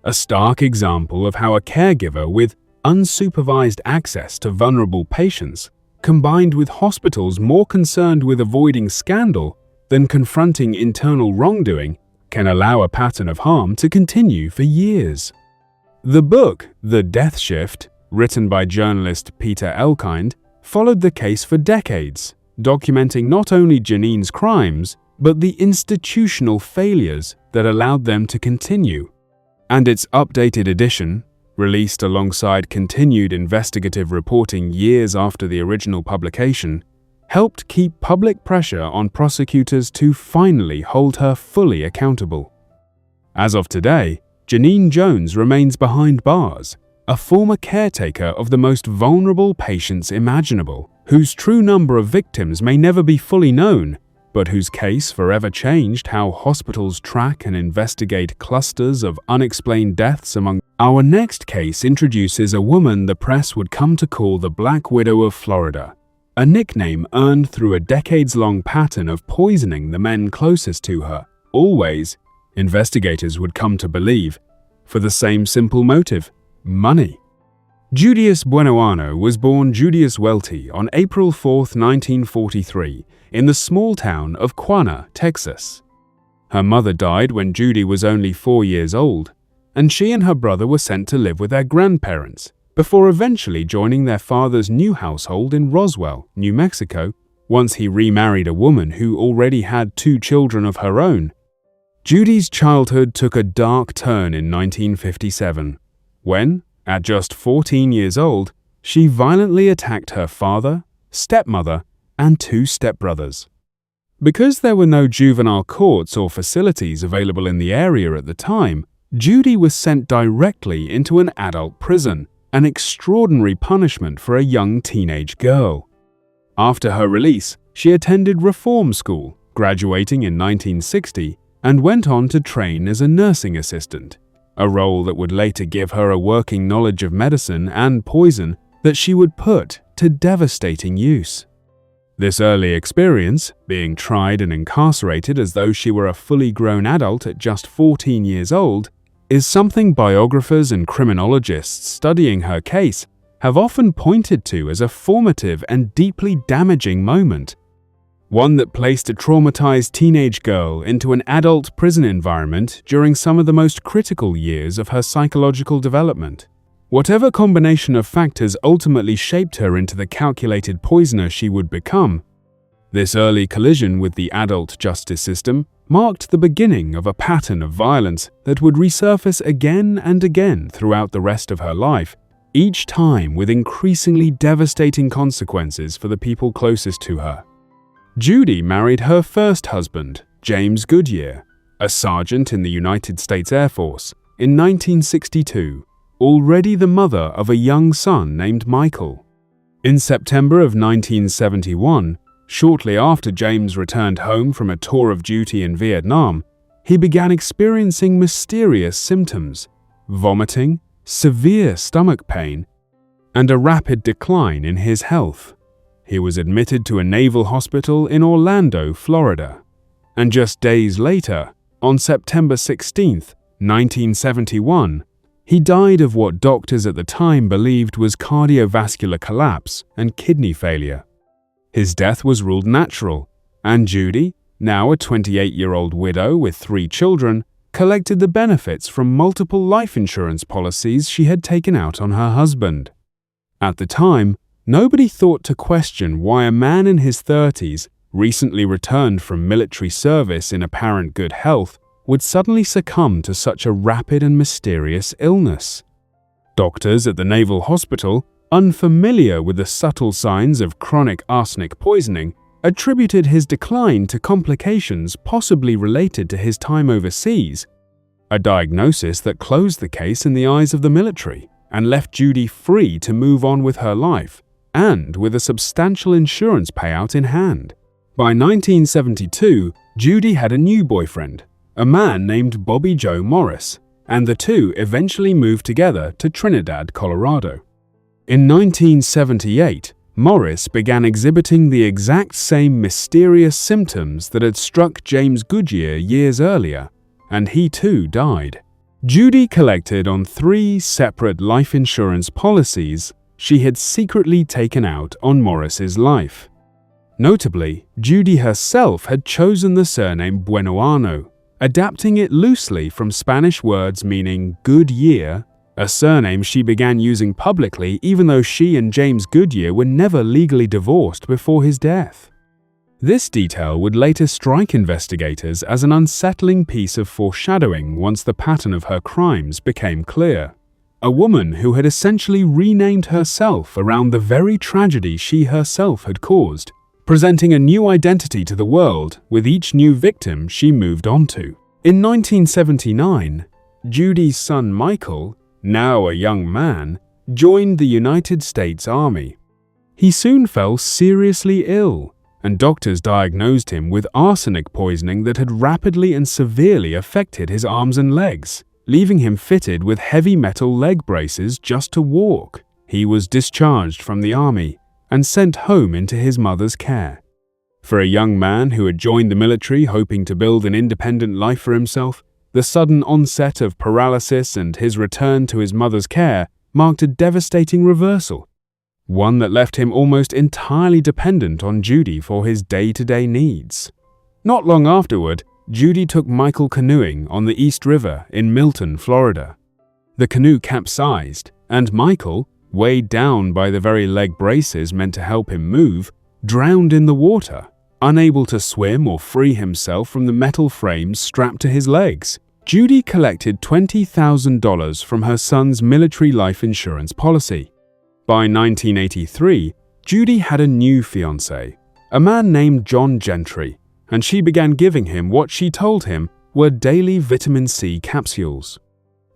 A stark example of how a caregiver with unsupervised access to vulnerable patients, combined with hospitals more concerned with avoiding scandal than confronting internal wrongdoing, can allow a pattern of harm to continue for years. The book, The Death Shift, written by journalist Peter Elkind, followed the case for decades, documenting not only Janine's crimes, but the institutional failures that allowed them to continue. And its updated edition, released alongside continued investigative reporting years after the original publication, helped keep public pressure on prosecutors to finally hold her fully accountable. As of today, Janine Jones remains behind bars, a former caretaker of the most vulnerable patients imaginable, whose true number of victims may never be fully known, but whose case forever changed how hospitals track and investigate clusters of unexplained deaths among. Our next case introduces a woman the press would come to call the Black Widow of Florida, a nickname earned through a decades-long pattern of poisoning the men closest to her, always, investigators would come to believe, for the same simple motive: money. Judius Buenoano was born Judius Welty on April 4, 1943, in the small town of Quanah, Texas. Her mother died when Judy was only 4 years old, and she and her brother were sent to live with their grandparents, before eventually joining their father's new household in Roswell, New Mexico, once he remarried a woman who already had 2 children of her own. Judy's childhood took a dark turn in 1957, when, at just 14 years old, she violently attacked her father, stepmother, and 2 stepbrothers. Because there were no juvenile courts or facilities available in the area at the time, Judy was sent directly into an adult prison, an extraordinary punishment for a young teenage girl. After her release, she attended reform school, graduating in 1960, and went on to train as a nursing assistant, a role that would later give her a working knowledge of medicine and poison that she would put to devastating use. This early experience, being tried and incarcerated as though she were a fully grown adult at just 14 years old, is something biographers and criminologists studying her case have often pointed to as a formative and deeply damaging moment, one that placed a traumatized teenage girl into an adult prison environment during some of the most critical years of her psychological development. Whatever combination of factors ultimately shaped her into the calculated poisoner she would become, this early collision with the adult justice system marked the beginning of a pattern of violence that would resurface again and again throughout the rest of her life, each time with increasingly devastating consequences for the people closest to her. Judy married her first husband, James Goodyear, a sergeant in the United States Air Force, in 1962, already the mother of a young son named Michael. In September of 1971, shortly after James returned home from a tour of duty in Vietnam, he began experiencing mysterious symptoms: vomiting, severe stomach pain, and a rapid decline in his health. He was admitted to a naval hospital in Orlando, Florida, and just days later, on September 16, 1971, he died of what doctors at the time believed was cardiovascular collapse and kidney failure. His death was ruled natural, and Judy, now a 28-year-old widow with 3 children, collected the benefits from multiple life insurance policies she had taken out on her husband. At the time, nobody thought to question why a man in his 30s, recently returned from military service in apparent good health, would suddenly succumb to such a rapid and mysterious illness. Doctors at the Naval Hospital, unfamiliar with the subtle signs of chronic arsenic poisoning, attributed his decline to complications possibly related to his time overseas, a diagnosis that closed the case in the eyes of the military and left Judy free to move on with her life, and with a substantial insurance payout in hand. By 1972, Judy had a new boyfriend, a man named Bobby Joe Morris, and the two eventually moved together to Trinidad, Colorado. In 1978, Morris began exhibiting the exact same mysterious symptoms that had struck James Goodyear years earlier, and he too died. Judy collected on 3 separate life insurance policies she had secretly taken out on Morris's life. Notably, Judy herself had chosen the surname Buenoano, adapting it loosely from Spanish words meaning good year, a surname she began using publicly even though she and James Goodyear were never legally divorced before his death. This detail would later strike investigators as an unsettling piece of foreshadowing once the pattern of her crimes became clear. A woman who had essentially renamed herself around the very tragedy she herself had caused, presenting a new identity to the world with each new victim she moved on to. In 1979, Judy's son Michael, now a young man, joined the United States Army. He soon fell seriously ill, and doctors diagnosed him with arsenic poisoning that had rapidly and severely affected his arms and legs, leaving him fitted with heavy metal leg braces just to walk. He was discharged from the army and sent home into his mother's care. For a young man who had joined the military hoping to build an independent life for himself, the sudden onset of paralysis and his return to his mother's care marked a devastating reversal, one that left him almost entirely dependent on Judy for his day-to-day needs. Not long afterward, Judy took Michael canoeing on the East River in Milton, Florida. The canoe capsized, and Michael, weighed down by the very leg braces meant to help him move, drowned in the water, unable to swim or free himself from the metal frames strapped to his legs. Judy collected $20,000 from her son's military life insurance policy. By 1983, Judy had a new fiancé, a man named John Gentry, and she began giving him what she told him were daily vitamin C capsules.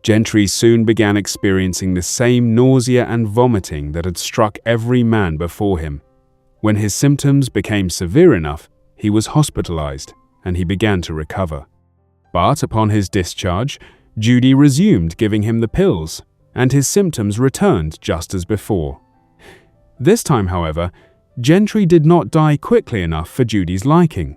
Gentry soon began experiencing the same nausea and vomiting that had struck every man before him. When his symptoms became severe enough, he was hospitalized and he began to recover. But upon his discharge, Judy resumed giving him the pills, and his symptoms returned just as before. This time, however, Gentry did not die quickly enough for Judy's liking.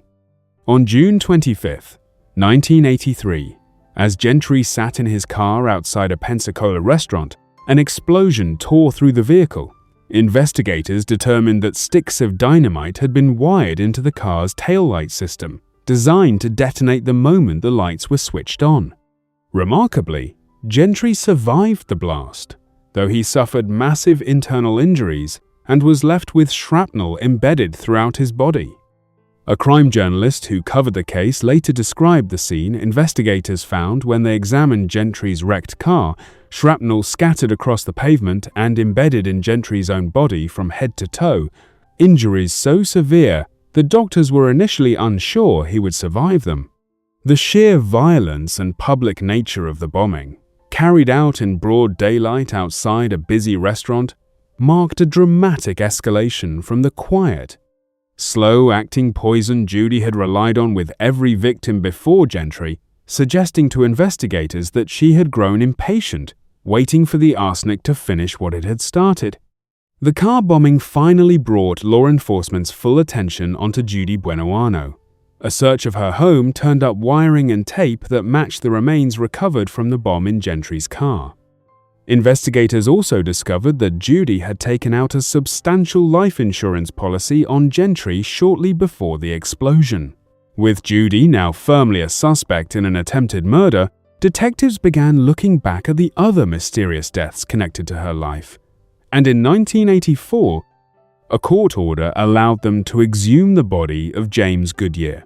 On June 25, 1983, as Gentry sat in his car outside a Pensacola restaurant, an explosion tore through the vehicle. Investigators determined that sticks of dynamite had been wired into the car's taillight system, designed to detonate the moment the lights were switched on. Remarkably, Gentry survived the blast, though he suffered massive internal injuries and was left with shrapnel embedded throughout his body. A crime journalist who covered the case later described the scene investigators found when they examined Gentry's wrecked car, shrapnel scattered across the pavement and embedded in Gentry's own body from head to toe, injuries so severe the doctors were initially unsure he would survive them. The sheer violence and public nature of the bombing, carried out in broad daylight outside a busy restaurant, marked a dramatic escalation from the quiet, slow-acting poison Judy had relied on with every victim before Gentry, suggesting to investigators that she had grown impatient, waiting for the arsenic to finish what it had started. The car bombing finally brought law enforcement's full attention onto Judy Buenoano. A search of her home turned up wiring and tape that matched the remains recovered from the bomb in Gentry's car. Investigators also discovered that Judy had taken out a substantial life insurance policy on Gentry shortly before the explosion. With Judy now firmly a suspect in an attempted murder, detectives began looking back at the other mysterious deaths connected to her life. And in 1984, a court order allowed them to exhume the body of James Goodyear.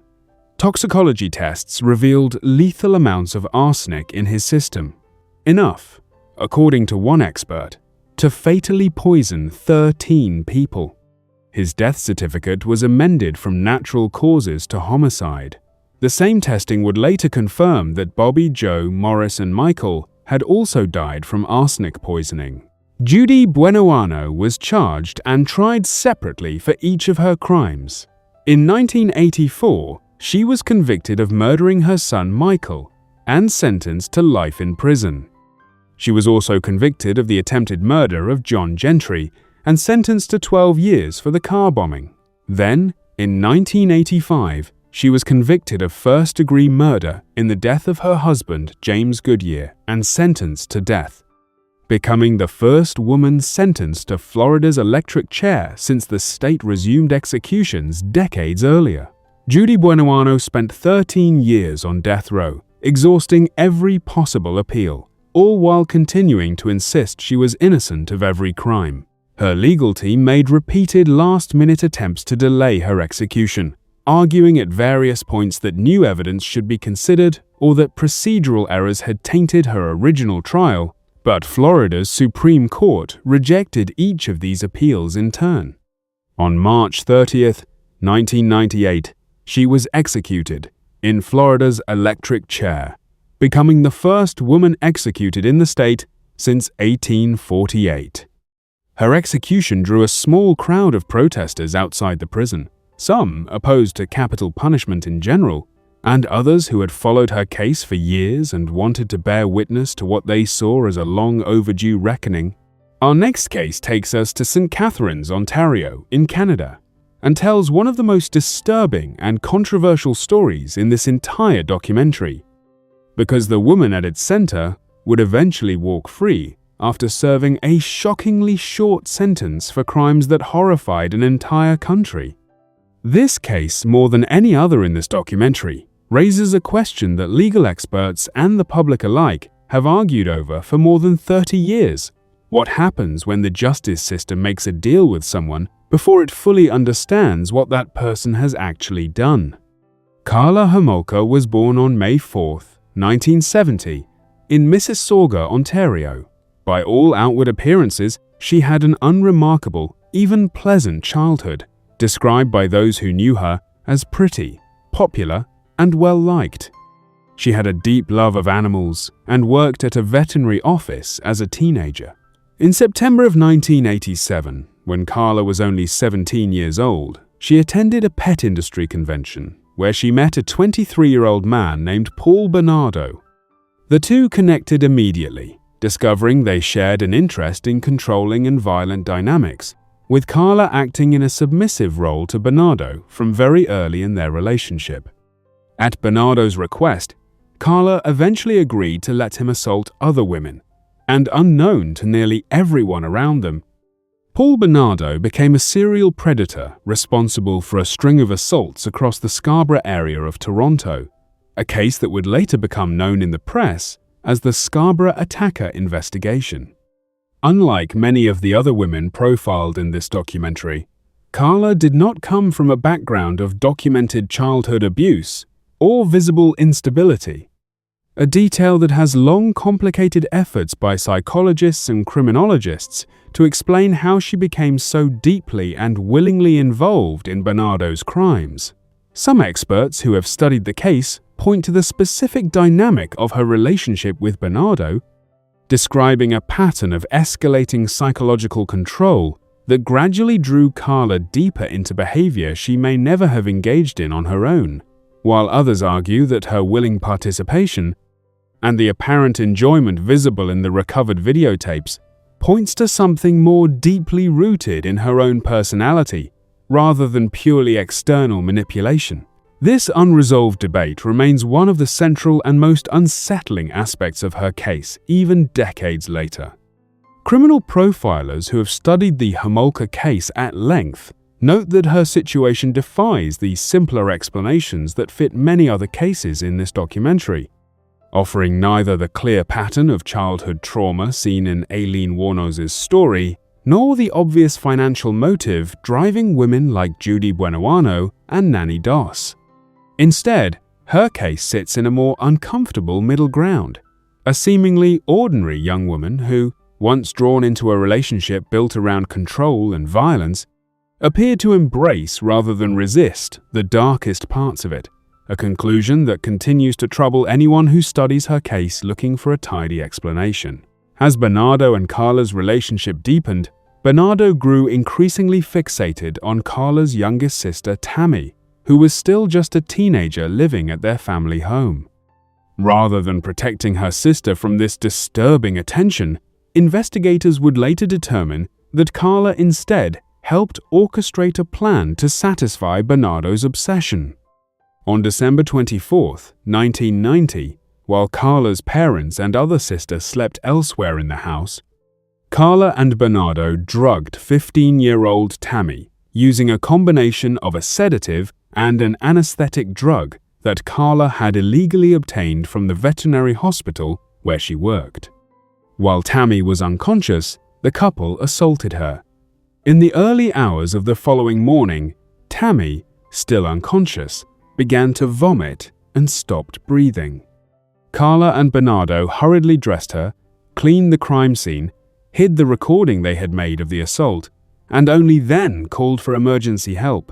Toxicology tests revealed lethal amounts of arsenic in his system. Enough, according to one expert, to fatally poison 13 people. His death certificate was amended from natural causes to homicide. The same testing would later confirm that Bobby, Joe, Morris, and Michael had also died from arsenic poisoning. Judy Buenoano was charged and tried separately for each of her crimes. In 1984, she was convicted of murdering her son Michael and sentenced to life in prison. She was also convicted of the attempted murder of John Gentry and sentenced to 12 years for the car bombing. Then, in 1985, she was convicted of first-degree murder in the death of her husband, James Goodyear, and sentenced to death, becoming the first woman sentenced to Florida's electric chair since the state resumed executions decades earlier. Judy Buenoano spent 13 years on death row, exhausting every possible appeal, all while continuing to insist she was innocent of every crime. Her legal team made repeated last-minute attempts to delay her execution, arguing at various points that new evidence should be considered or that procedural errors had tainted her original trial, but Florida's Supreme Court rejected each of these appeals in turn. On March 30th, 1998, she was executed in Florida's electric chair, becoming the first woman executed in the state since 1848. Her execution drew a small crowd of protesters outside the prison, some opposed to capital punishment in general, and others who had followed her case for years and wanted to bear witness to what they saw as a long overdue reckoning. Our next case takes us to St. Catharines, Ontario, in Canada, and tells one of the most disturbing and controversial stories in this entire documentary, because the woman at its center would eventually walk free after serving a shockingly short sentence for crimes that horrified an entire country. This case, more than any other in this documentary, raises a question that legal experts and the public alike have argued over for more than 30 years. What happens when the justice system makes a deal with someone before it fully understands what that person has actually done? Karla Homolka was born on May 4, 1970, in Mississauga, Ontario. By all outward appearances, she had an unremarkable, even pleasant childhood, described by those who knew her as pretty, popular, and well-liked. She had a deep love of animals and worked at a veterinary office as a teenager. In September of 1987, when Karla was only 17 years old, she attended a pet industry convention where she met a 23-year-old man named Paul Bernardo. The two connected immediately, discovering they shared an interest in controlling and violent dynamics, with Karla acting in a submissive role to Bernardo from very early in their relationship. At Bernardo's request, Karla eventually agreed to let him assault other women, and unknown to nearly everyone around them, Paul Bernardo became a serial predator responsible for a string of assaults across the Scarborough area of Toronto, a case that would later become known in the press as the Scarborough Attacker investigation. Unlike many of the other women profiled in this documentary, Karla did not come from a background of documented childhood abuse or visible instability, a detail that has long complicated efforts by psychologists and criminologists to explain how she became so deeply and willingly involved in Bernardo's crimes. Some experts who have studied the case point to the specific dynamic of her relationship with Bernardo describing a pattern of escalating psychological control that gradually drew Carla deeper into behavior she may never have engaged in on her own, while others argue that her willing participation and the apparent enjoyment visible in the recovered videotapes points to something more deeply rooted in her own personality rather than purely external manipulation. This unresolved debate remains one of the central and most unsettling aspects of her case, even decades later. Criminal profilers who have studied the Homolka case at length note that her situation defies the simpler explanations that fit many other cases in this documentary, offering neither the clear pattern of childhood trauma seen in Aileen Wuornos' story, nor the obvious financial motive driving women like Judy Buenoano and Nanny Doss. Instead, her case sits in a more uncomfortable middle ground, a seemingly ordinary young woman who, once drawn into a relationship built around control and violence, appeared to embrace rather than resist the darkest parts of it, a conclusion that continues to trouble anyone who studies her case looking for a tidy explanation. As Bernardo and Carla's relationship deepened, Bernardo grew increasingly fixated on Carla's youngest sister Tammy, who was still just a teenager living at their family home. Rather than protecting her sister from this disturbing attention, investigators would later determine that Carla instead helped orchestrate a plan to satisfy Bernardo's obsession. On December 24, 1990, while Carla's parents and other sister slept elsewhere in the house, Carla and Bernardo drugged 15-year-old Tammy using a combination of a sedative and an anesthetic drug that Carla had illegally obtained from the veterinary hospital where she worked. While Tammy was unconscious, the couple assaulted her. In the early hours of the following morning, Tammy, still unconscious, began to vomit and stopped breathing. Carla and Bernardo hurriedly dressed her, cleaned the crime scene, hid the recording they had made of the assault, and only then called for emergency help.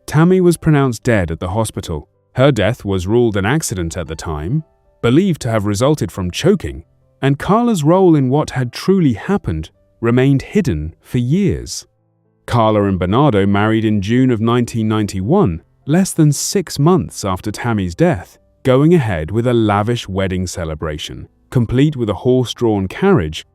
Tammy was pronounced dead at the hospital. Her death was ruled an accident at the time, believed to have resulted from choking, and Carla's role in what had truly happened remained hidden for years. Carla and Bernardo married in June of 1991, less than 6 months after Tammy's death, going ahead with a lavish wedding celebration, complete with a horse-drawn carriage,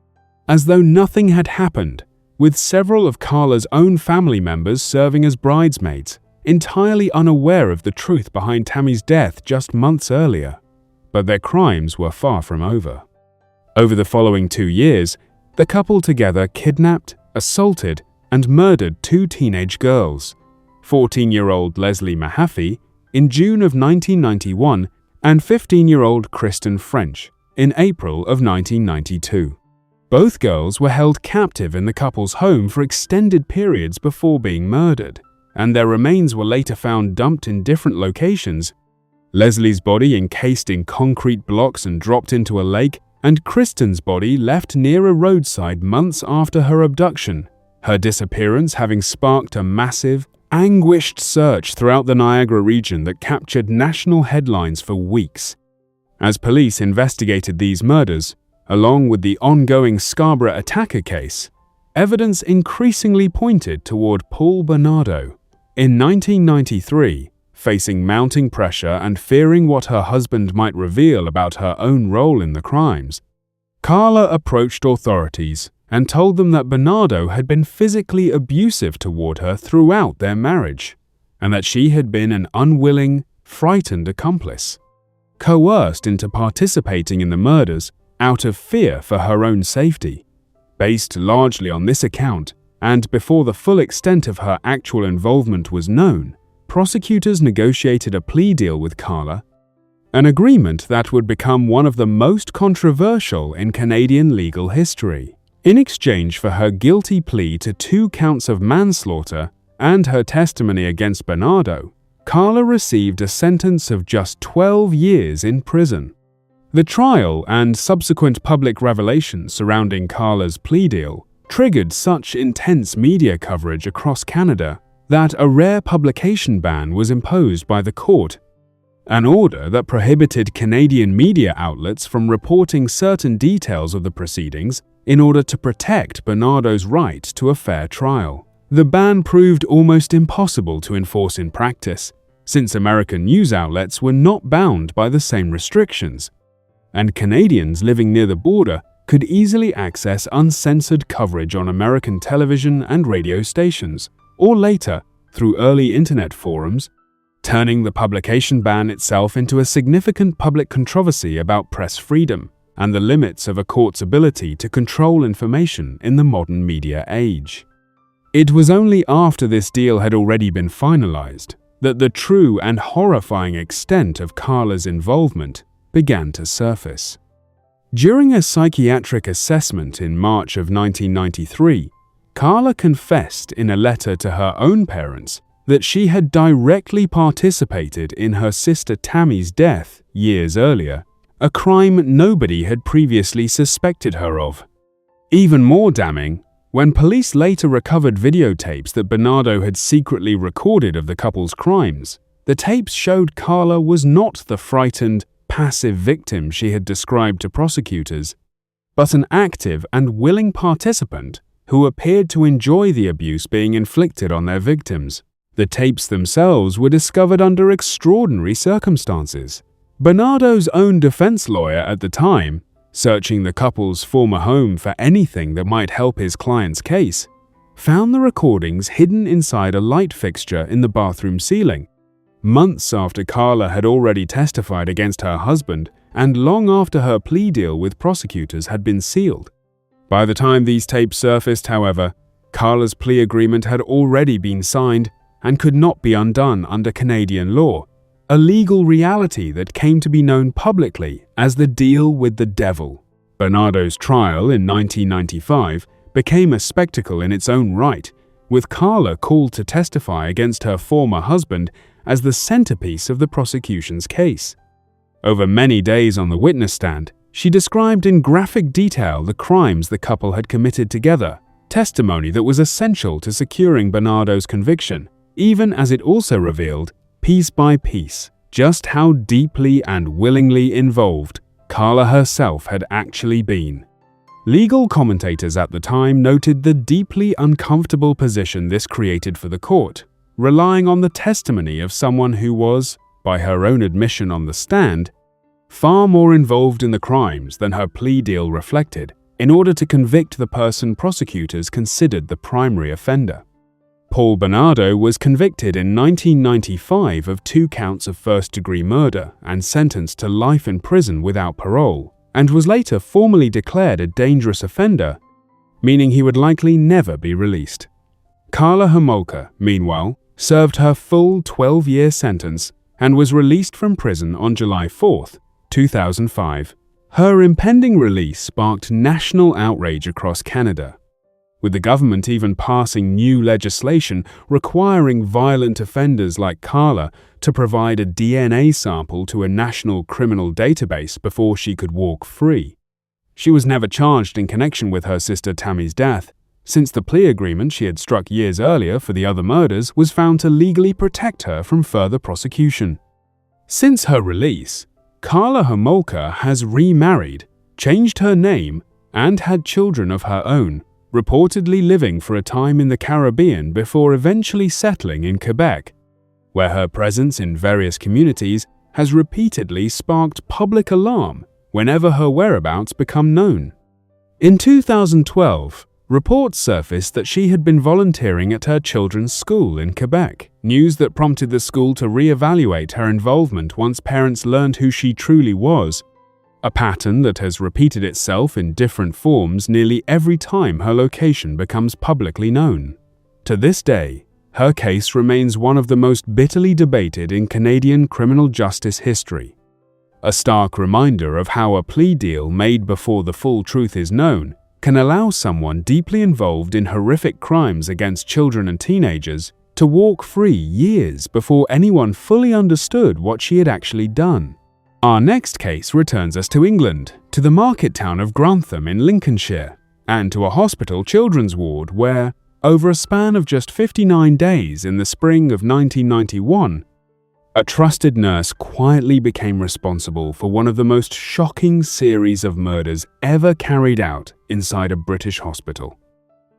as though nothing had happened, with several of Carla's own family members serving as bridesmaids, entirely unaware of the truth behind Tammy's death just months earlier. But their crimes were far from over. Over the following 2 years, the couple together kidnapped, assaulted, and murdered 2 teenage girls, 14-year-old Leslie Mahaffey in June of 1991 and 15-year-old Kristen French in April of 1992. Both girls were held captive in the couple's home for extended periods before being murdered, and their remains were later found dumped in different locations. Leslie's body encased in concrete blocks and dropped into a lake, and Kristen's body left near a roadside months after her abduction, her disappearance having sparked a massive, anguished search throughout the Niagara region that captured national headlines for weeks. As police investigated these murders, along with the ongoing Scarborough attacker case, evidence increasingly pointed toward Paul Bernardo. In 1993, facing mounting pressure and fearing what her husband might reveal about her own role in the crimes, Carla approached authorities and told them that Bernardo had been physically abusive toward her throughout their marriage, and that she had been an unwilling, frightened accomplice, coerced into participating in the murders out of fear for her own safety. Based largely on this account, and before the full extent of her actual involvement was known, prosecutors negotiated a plea deal with Carla, an agreement that would become one of the most controversial in Canadian legal history. In exchange for her guilty plea to 2 counts of manslaughter and her testimony against Bernardo, Carla received a sentence of just 12 years in prison. The trial and subsequent public revelations surrounding Carla's plea deal triggered such intense media coverage across Canada that a rare publication ban was imposed by the court. an order that prohibited Canadian media outlets from reporting certain details of the proceedings in order to protect Bernardo's right to a fair trial. The ban proved almost impossible to enforce in practice, since American news outlets were not bound by the same restrictions, and Canadians living near the border could easily access uncensored coverage on American television and radio stations, or later, through early internet forums, turning the publication ban itself into a significant public controversy about press freedom and the limits of a court's ability to control information in the modern media age. It was only after this deal had already been finalized that the true and horrifying extent of Carla's involvement began to surface. During a psychiatric assessment in March of 1993, Carla confessed in a letter to her own parents that she had directly participated in her sister Tammy's death years earlier, a crime nobody had previously suspected her of. Even more damning, when police later recovered videotapes that Bernardo had secretly recorded of the couple's crimes, the tapes showed Carla was not the frightened, passive victim she had described to prosecutors, but an active and willing participant who appeared to enjoy the abuse being inflicted on their victims. The tapes themselves were discovered under extraordinary circumstances. Bernardo's own defense lawyer at the time, searching the couple's former home for anything that might help his client's case, found the recordings hidden inside a light fixture in the bathroom ceiling, months after Carla had already testified against her husband and long after her plea deal with prosecutors had been sealed. By the time these tapes surfaced, however, Carla's plea agreement had already been signed and could not be undone under Canadian law, a legal reality that came to be known publicly as the deal with the devil. Bernardo's trial in 1995 became a spectacle in its own right, with Carla called to testify against her former husband as the centerpiece of the prosecution's case. Over many days on the witness stand, she described in graphic detail the crimes the couple had committed together, testimony that was essential to securing Bernardo's conviction, even as it also revealed, piece by piece, just how deeply and willingly involved Carla herself had actually been. Legal commentators at the time noted the deeply uncomfortable position this created for the court, relying on the testimony of someone who was, by her own admission on the stand, far more involved in the crimes than her plea deal reflected, in order to convict the person prosecutors considered the primary offender. Paul Bernardo was convicted in 1995 of 2 counts of first-degree murder and sentenced to life in prison without parole, and was later formally declared a dangerous offender, meaning he would likely never be released. Carla Homolka, meanwhile, served her full 12-year sentence and was released from prison on July 4, 2005. Her impending release sparked national outrage across Canada, with the government even passing new legislation requiring violent offenders like Carla to provide a DNA sample to a national criminal database before she could walk free. She was never charged in connection with her sister Tammy's death, since the plea agreement she had struck years earlier for the other murders was found to legally protect her from further prosecution. Since her release, Carla Homolka has remarried, changed her name, and had children of her own, reportedly living for a time in the Caribbean before eventually settling in Quebec, where her presence in various communities has repeatedly sparked public alarm whenever her whereabouts become known. In 2012, reports surfaced that she had been volunteering at her children's school in Quebec, news that prompted the school to re-evaluate her involvement once parents learned who she truly was, a pattern that has repeated itself in different forms nearly every time her location becomes publicly known. To this day, her case remains one of the most bitterly debated in Canadian criminal justice history, a stark reminder of how a plea deal made before the full truth is known can allow someone deeply involved in horrific crimes against children and teenagers to walk free years before anyone fully understood what she had actually done. Our next case returns us to England, to the market town of Grantham in Lincolnshire, and to a hospital children's ward where, over a span of just 59 days in the spring of 1991, A trusted nurse quietly became responsible for one of the most shocking series of murders ever carried out inside a British hospital.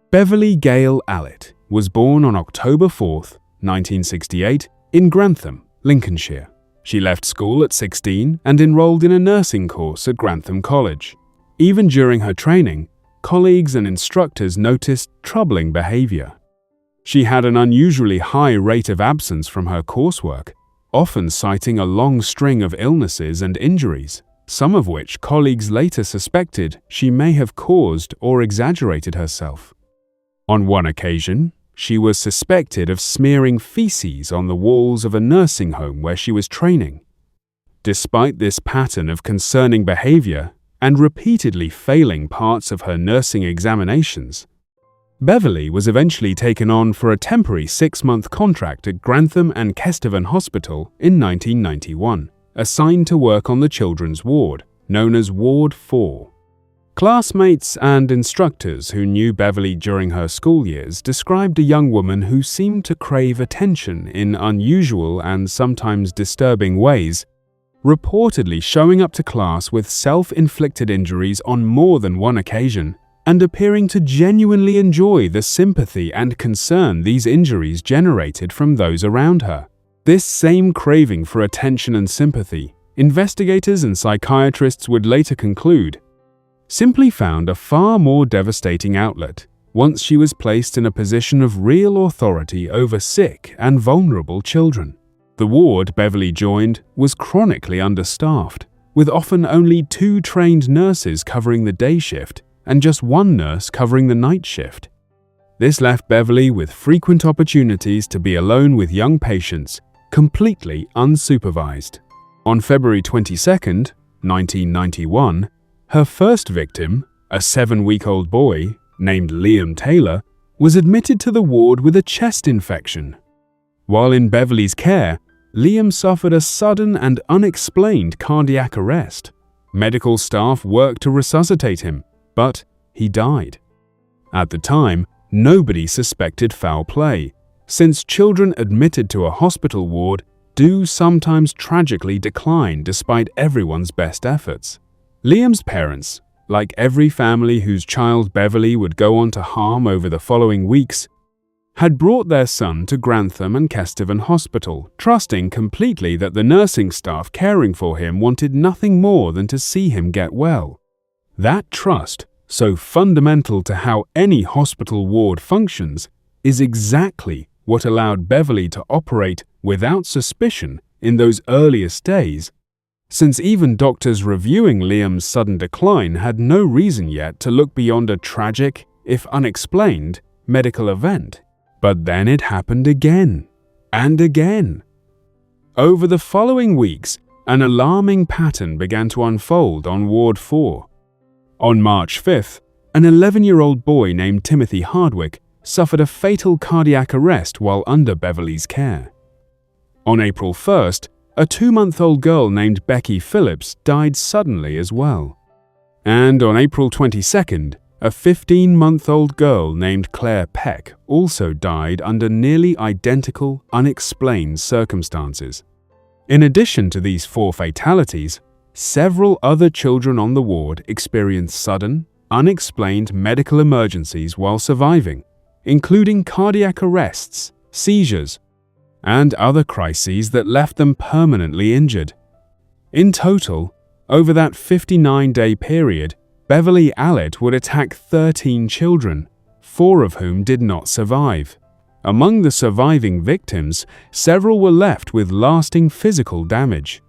Beverly Gale Allett was born on October 4, 1968, in Grantham, Lincolnshire. She left school at 16 and enrolled in a nursing course at Grantham College. Even during her training, colleagues and instructors noticed troubling behavior. She had an unusually high rate of absence from her coursework, often citing a long string of illnesses and injuries, some of which colleagues later suspected she may have caused or exaggerated herself. On one occasion, she was suspected of smearing feces on the walls of a nursing home where she was training. Despite this pattern of concerning behavior and repeatedly failing parts of her nursing examinations, Beverly was eventually taken on for a temporary 6-month contract at Grantham and Kesteven Hospital in 1991, assigned to work on the children's ward, known as Ward 4. Classmates and instructors who knew Beverly during her school years described a young woman who seemed to crave attention in unusual and sometimes disturbing ways, reportedly showing up to class with self-inflicted injuries on more than one occasion, and appearing to genuinely enjoy the sympathy and concern these injuries generated from those around her. This same craving for attention and sympathy, investigators and psychiatrists would later conclude, simply found a far more devastating outlet once she was placed in a position of real authority over sick and vulnerable children. The ward Beverly joined was chronically understaffed, with often only 2 trained nurses covering the day shift and just 1 nurse covering the night shift. This left Beverly with frequent opportunities to be alone with young patients, completely unsupervised. On February 22, 1991, her first victim, a 7-week-old boy named Liam Taylor, was admitted to the ward with a chest infection. While in Beverly's care, Liam suffered a sudden and unexplained cardiac arrest. Medical staff worked to resuscitate him, but he died. At the time, nobody suspected foul play, since children admitted to a hospital ward do sometimes tragically decline despite everyone's best efforts. Liam's parents, like every family whose child Beverly would go on to harm over the following weeks, had brought their son to Grantham and Kesteven Hospital, trusting completely that the nursing staff caring for him wanted nothing more than to see him get well. That trust, so fundamental to how any hospital ward functions, is exactly what allowed Beverly to operate without suspicion in those earliest days, since even doctors reviewing Liam's sudden decline had no reason yet to look beyond a tragic, if unexplained, medical event. But then it happened again, and again. Over the following weeks, an alarming pattern began to unfold on Ward 4. On March 5th, an 11-year-old boy named Timothy Hardwick suffered a fatal cardiac arrest while under Beverly's care. On April 1st, a 2-month-old girl named Becky Phillips died suddenly as well. And on April 22nd, a 15-month-old girl named Claire Peck also died under nearly identical, unexplained circumstances. In addition to these 4 fatalities, several other children on the ward experienced sudden, unexplained medical emergencies while surviving, including cardiac arrests, seizures, and other crises that left them permanently injured. In total, over that 59-day period, Beverly Allett would attack 13 children, 4 of whom did not survive. Among the surviving victims, several were left with lasting physical damage.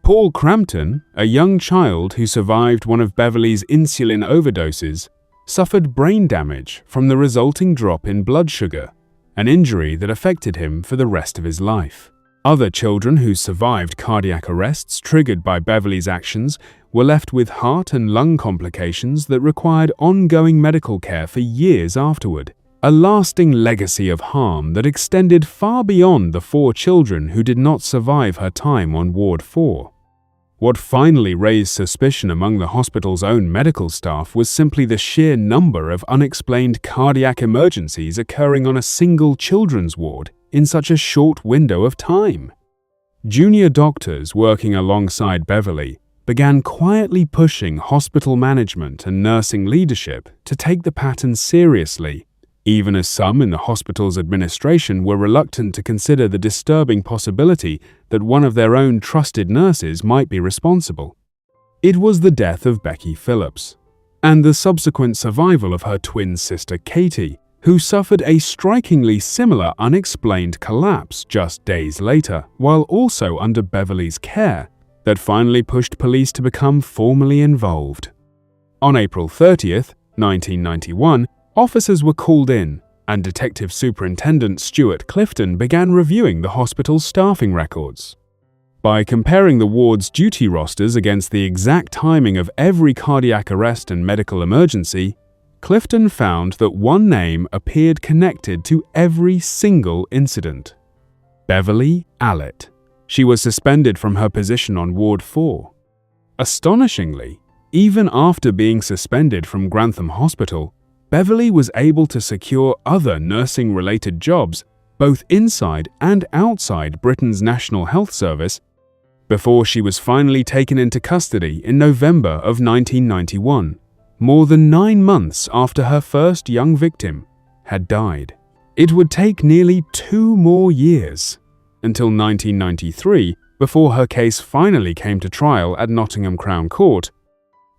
Paul Crampton, a young child who survived one of Beverly's insulin overdoses, suffered brain damage from the resulting drop in blood sugar, an injury that affected him for the rest of his life. Other children who survived cardiac arrests triggered by Beverly's actions were left with heart and lung complications that required ongoing medical care for years afterward, a lasting legacy of harm that extended far beyond the 4 children who did not survive her time on Ward 4. What finally raised suspicion among the hospital's own medical staff was simply the sheer number of unexplained cardiac emergencies occurring on a single children's ward in such a short window of time. Junior doctors working alongside Beverly began quietly pushing hospital management and nursing leadership to take the pattern seriously, even as some in the hospital's administration were reluctant to consider the disturbing possibility that one of their own trusted nurses might be responsible. It was the death of Becky Phillips, and the subsequent survival of her twin sister Katie, who suffered a strikingly similar unexplained collapse just days later, while also under Beverly's care, that finally pushed police to become formally involved. On April 30th, 1991, officers were called in, and Detective Superintendent Stuart Clifton began reviewing the hospital's staffing records. By comparing the ward's duty rosters against the exact timing of every cardiac arrest and medical emergency, Clifton found that one name appeared connected to every single incident: Beverly Allett. She was suspended from her position on Ward 4. Astonishingly, even after being suspended from Grantham Hospital, Beverly was able to secure other nursing-related jobs both inside and outside Britain's National Health Service before she was finally taken into custody in November of 1991, more than 9 months after her first young victim had died. It would take nearly 2 more years until 1993 before her case finally came to trial at Nottingham Crown Court,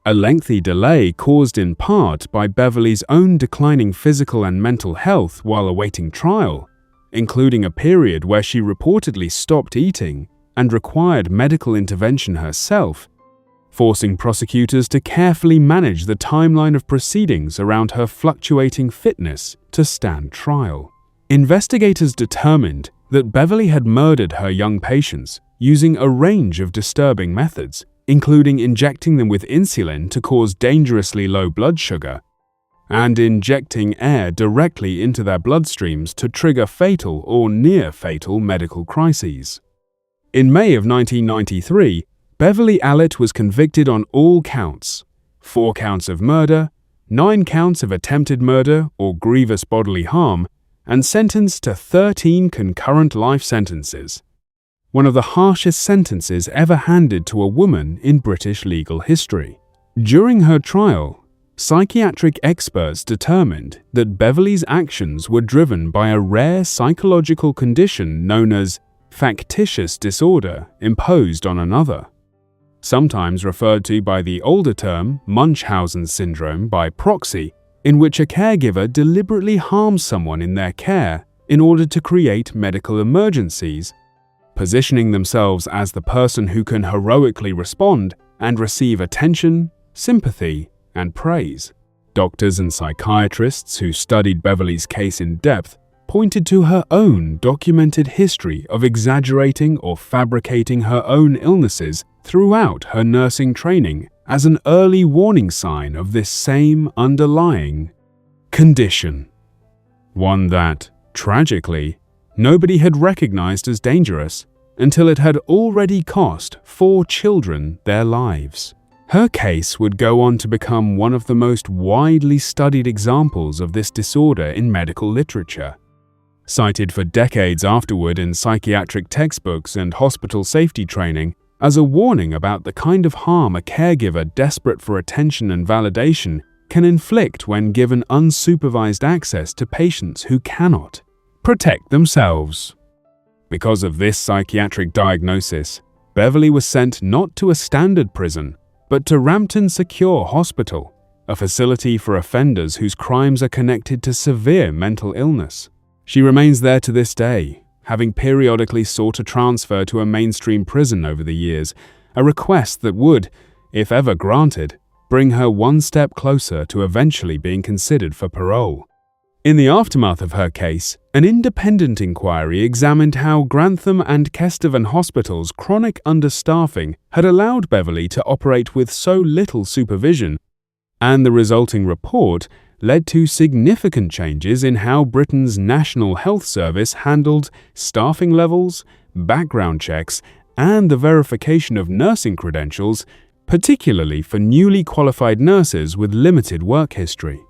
a lengthy delay caused in part by Beverly's own declining physical and mental health while awaiting trial, including a period where she reportedly stopped eating and required medical intervention herself, forcing prosecutors to carefully manage the timeline of proceedings around her fluctuating fitness to stand trial. Investigators determined that Beverly had murdered her young patients using a range of disturbing methods, including injecting them with insulin to cause dangerously low blood sugar, and injecting air directly into their bloodstreams to trigger fatal or near-fatal medical crises. In May of 1993, Beverly Allett was convicted on all counts: 4 counts of murder, 9 counts of attempted murder or grievous bodily harm, and sentenced to 13 concurrent life sentences, one of the harshest sentences ever handed to a woman in British legal history. During her trial, psychiatric experts determined that Beverly's actions were driven by a rare psychological condition known as factitious disorder imposed on another, sometimes referred to by the older term Munchausen syndrome by proxy, in which a caregiver deliberately harms someone in their care in order to create medical emergencies, positioning themselves as the person who can heroically respond and receive attention, sympathy, and praise. Doctors and psychiatrists who studied Beverly's case in depth pointed to her own documented history of exaggerating or fabricating her own illnesses throughout her nursing training as an early warning sign of this same underlying condition. One that, tragically, nobody had recognized as dangerous until it had already cost 4 children their lives. Her case would go on to become one of the most widely studied examples of this disorder in medical literature, cited for decades afterward in psychiatric textbooks and hospital safety training as a warning about the kind of harm a caregiver desperate for attention and validation can inflict when given unsupervised access to patients who cannot protect themselves. Because of this psychiatric diagnosis, Beverly was sent not to a standard prison, but to Rampton Secure Hospital, a facility for offenders whose crimes are connected to severe mental illness. She remains there to this day, having periodically sought a transfer to a mainstream prison over the years, a request that would, if ever granted, bring her one step closer to eventually being considered for parole. In the aftermath of her case, an independent inquiry examined how Grantham and Kesteven Hospital's chronic understaffing had allowed Beverly to operate with so little supervision, and the resulting report led to significant changes in how Britain's National Health Service handled staffing levels, background checks, and the verification of nursing credentials, particularly for newly qualified nurses with limited work history.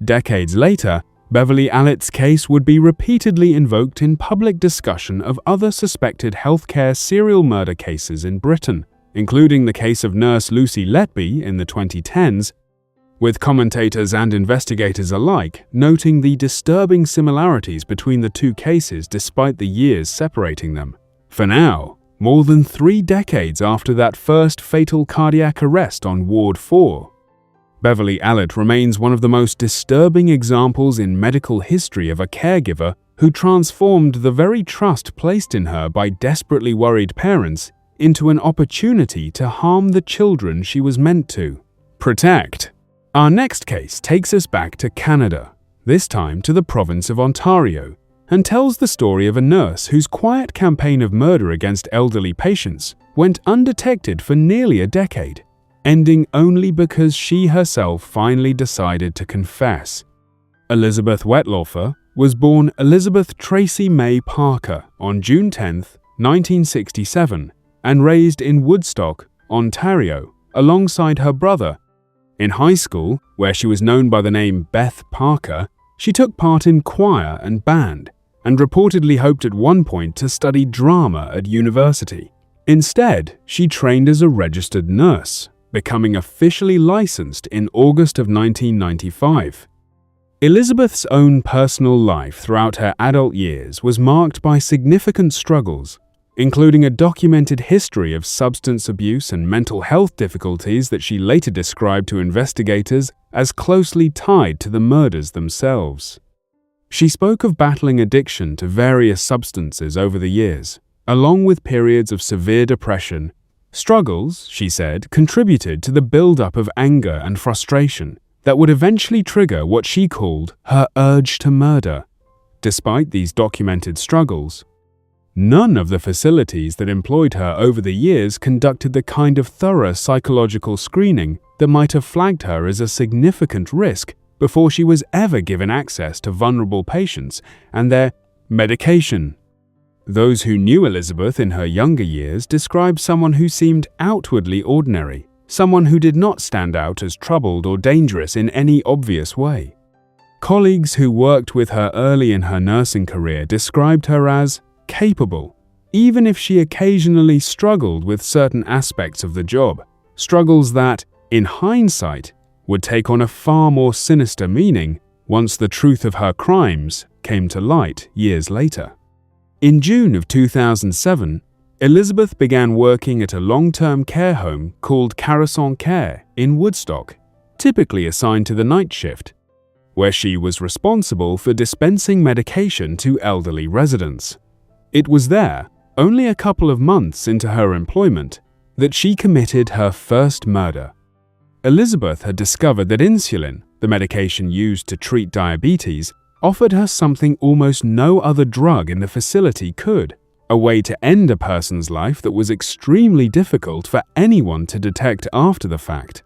Decades later, Beverly Allitt's case would be repeatedly invoked in public discussion of other suspected healthcare serial murder cases in Britain, including the case of nurse Lucy Letby in the 2010s, with commentators and investigators alike noting the disturbing similarities between the two cases despite the years separating them. For now, more than 3 decades after that first fatal cardiac arrest on Ward 4, Beverly Allitt remains one of the most disturbing examples in medical history of a caregiver who transformed the very trust placed in her by desperately worried parents into an opportunity to harm the children she was meant to protect. Our next case takes us back to Canada, this time to the province of Ontario, and tells the story of a nurse whose quiet campaign of murder against elderly patients went undetected for nearly a decade, ending only because she herself finally decided to confess. Elizabeth Wettlaufer was born Elizabeth Tracy May Parker on June 10, 1967, and raised in Woodstock, Ontario, alongside her brother. In high school, where she was known by the name Beth Parker, she took part in choir and band, and reportedly hoped at one point to study drama at university. Instead, she trained as a registered nurse, becoming officially licensed in August of 1995. Elizabeth's own personal life throughout her adult years was marked by significant struggles, including a documented history of substance abuse and mental health difficulties that she later described to investigators as closely tied to the murders themselves. She spoke of battling addiction to various substances over the years, along with periods of severe depression. Struggles, she said, contributed to the build-up of anger and frustration that would eventually trigger what she called her urge to murder. Despite these documented struggles, none of the facilities that employed her over the years conducted the kind of thorough psychological screening that might have flagged her as a significant risk before she was ever given access to vulnerable patients and their medication. Those who knew Elizabeth in her younger years described someone who seemed outwardly ordinary, someone who did not stand out as troubled or dangerous in any obvious way. Colleagues who worked with her early in her nursing career described her as capable, even if she occasionally struggled with certain aspects of the job, struggles that, in hindsight, would take on a far more sinister meaning once the truth of her crimes came to light years later. In June of 2007, Elizabeth began working at a long-term care home called Carison Care in Woodstock, typically assigned to the night shift, where she was responsible for dispensing medication to elderly residents. It was there, only a couple of months into her employment, that she committed her first murder. Elizabeth had discovered that insulin, the medication used to treat diabetes, offered her something almost no other drug in the facility could, a way to end a person's life that was extremely difficult for anyone to detect after the fact.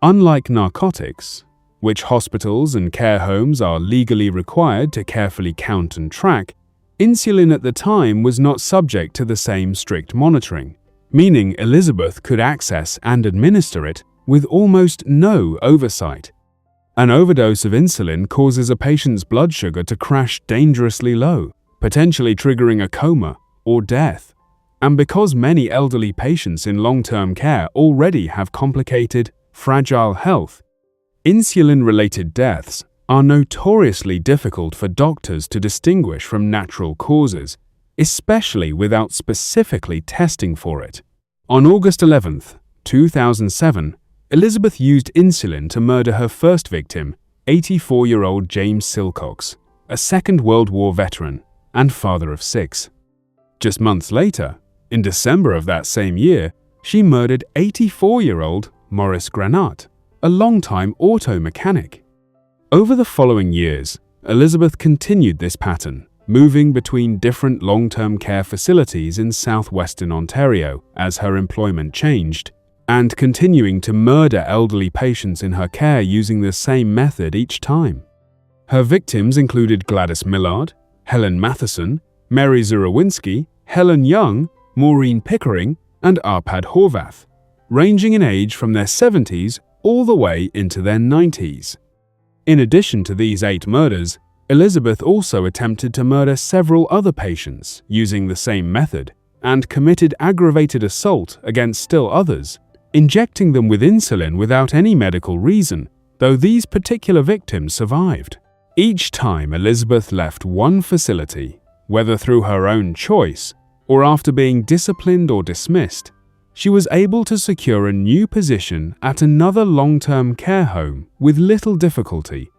Unlike narcotics, which hospitals and care homes are legally required to carefully count and track, insulin at the time was not subject to the same strict monitoring, meaning Elizabeth could access and administer it with almost no oversight. An overdose of insulin causes a patient's blood sugar to crash dangerously low, potentially triggering a coma or death. And because many elderly patients in long-term care already have complicated, fragile health, insulin-related deaths are notoriously difficult for doctors to distinguish from natural causes, especially without specifically testing for it. On August 11, 2007, Elizabeth used insulin to murder her first victim, 84-year-old James Silcox, a Second World War veteran and father of 6. Just months later, in December of that same year, she murdered 84-year-old Maurice Granat, a longtime auto mechanic. Over the following years, Elizabeth continued this pattern, moving between different long-term care facilities in southwestern Ontario as her employment changed, and continuing to murder elderly patients in her care using the same method each time. Her victims included Gladys Millard, Helen Matheson, Mary Zurawinski, Helen Young, Maureen Pickering, and Arpad Horvath, ranging in age from their 70s all the way into their 90s. In addition to these 8 murders, Elizabeth also attempted to murder several other patients using the same method and committed aggravated assault against still others, injecting them with insulin without any medical reason, though these particular victims survived. Each time Elizabeth left one facility, whether through her own choice or after being disciplined or dismissed, she was able to secure a new position at another long-term care home with little difficulty.